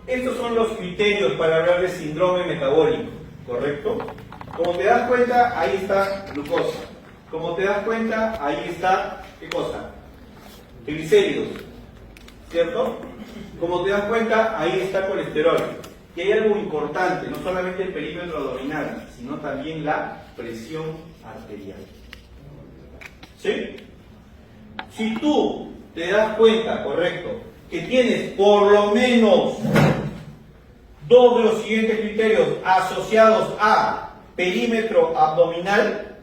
Estos son los criterios para hablar de síndrome metabólico, ¿correcto? Como te das cuenta, ahí está glucosa. Como te das cuenta, ahí está, ¿qué cosa? Triglicéridos, ¿cierto? Como te das cuenta, ahí está colesterol. Y hay algo importante, no solamente el perímetro abdominal, sino también la presión arterial. ¿Sí? Si tú te das cuenta, correcto, que tienes por lo menos dos de los siguientes criterios asociados a perímetro abdominal,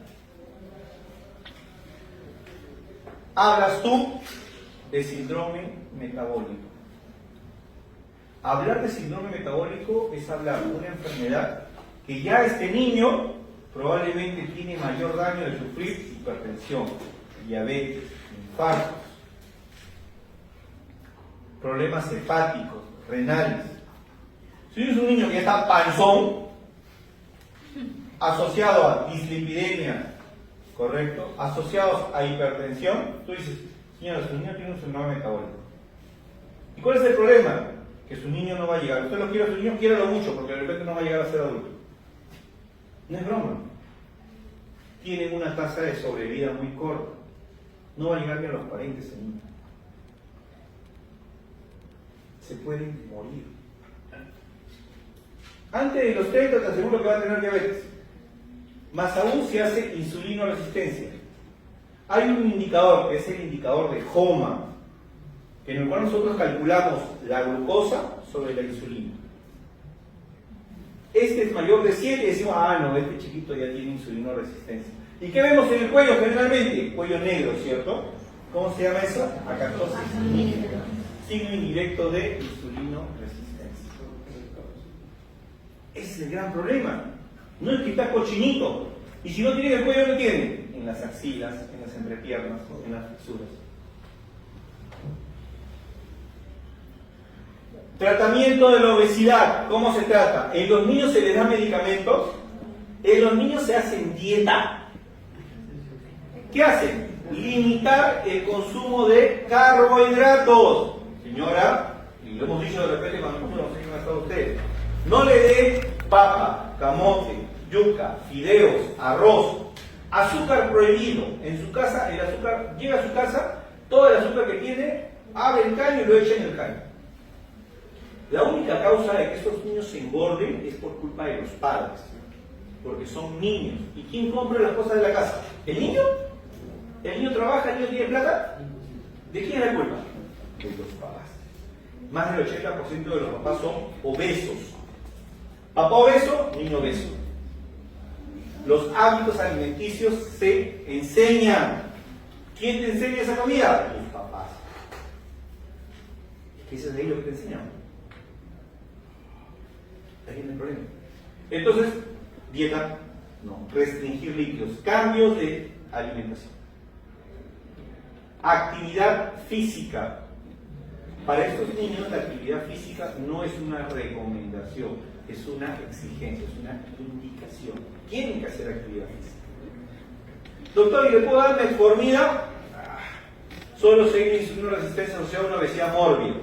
hablas tú de síndrome metabólico. Hablar de síndrome metabólico es hablar de una enfermedad que ya este niño probablemente tiene mayor daño de sufrir hipertensión, diabetes, infartos, problemas hepáticos, renales. Si es un niño que está panzón, asociado a dislipidemia, ¿correcto? Asociados a hipertensión, tú dices, señora, su niño tiene un síndrome metabólico. ¿Y cuál es el problema? Que su niño no va a llegar. Usted lo quiere a su niño, quiéralo mucho, porque de repente no va a llegar a ser adulto. No es broma. Tienen una tasa de sobrevida muy corta. No va a llegar ni a los 40 ese niño. Se pueden morir. Antes de los 30 te aseguro que va a tener diabetes. Más aún si hace insulinoresistencia. Hay un indicador, que es el indicador de HOMA, en el cual nosotros calculamos la glucosa sobre la insulina. Este es mayor de 7 y decimos, no, este chiquito ya tiene insulinoresistencia. ¿Y qué vemos en el cuello generalmente? Cuello negro, ¿cierto? ¿Cómo se llama eso? Acatosis indirecta. Signo indirecto de insulinoresistencia. Ese es el gran problema. No es que está cochinito. Y si no tienen el cuello, ¿dónde tienen? En las axilas, en las entrepiernas, en las fisuras. Tratamiento de la obesidad. ¿Cómo se trata? En los niños se les da medicamentos, en los niños se hacen dieta. ¿Qué hacen? Limitar el consumo de carbohidratos. Señora, y lo hemos dicho de repente cuando no sé si han estado ustedes, no le dé papa, camote, yuca, fideos, arroz, azúcar prohibido. En su casa, el azúcar, llega a su casa, todo el azúcar que tiene, abre el caño y lo echa en el caño. La única causa de que estos niños se engorden es por culpa de los padres, porque son niños. ¿Y quién compra las cosas de la casa? ¿El niño? ¿El niño trabaja? ¿El niño tiene plata? ¿De quién es la culpa? De los papás. Más del 80% de los papás son obesos. Papá obeso, niño obeso. Los hábitos alimenticios se enseñan. ¿Quién te enseña esa comida? Tus papás. ¿Qué es de ellos que te enseñan? Ahí viene el problema. Entonces, dieta, no. Restringir líquidos. Cambios de alimentación. Actividad física. Para estos niños la actividad física no es una recomendación, es una exigencia, es una indicación. Tienen que hacer actividad física. Doctor, ¿y le puedo dar metformina? Solo se hay insulina resistencia asociada a una obesidad mórbida.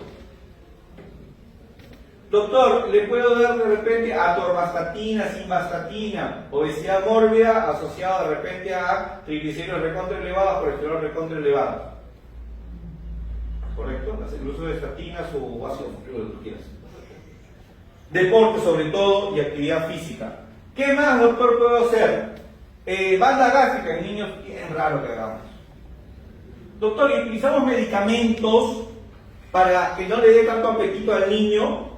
Doctor, ¿le puedo dar de repente atorvastatina, simvastatina, obesidad mórbida asociada de repente a triglicéridos recontra elevados, colesterol recontra elevado? ¿Correcto? El uso de estatinas o ácido fólico, lo que tú quieras. Deporte sobre todo y actividad física. ¿Qué más, doctor, puedo hacer? Banda gástrica en niños, bien raro que hagamos. Doctor, ¿y utilizamos medicamentos para que no le dé tanto apetito al niño?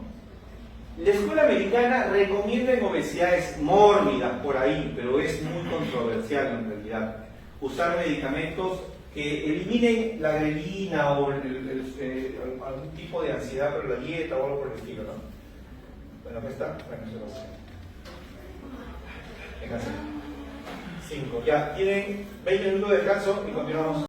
La escuela americana recomienda en obesidades mórbidas por ahí, pero es muy controversial en realidad. Usar medicamentos que eliminen la grelina o algún tipo de ansiedad por la dieta o algo por el estilo, ¿no? Bueno, acá está. Bueno, eso lo sé. Venga, 5. Ya, tienen 20 minutos de descanso y continuamos.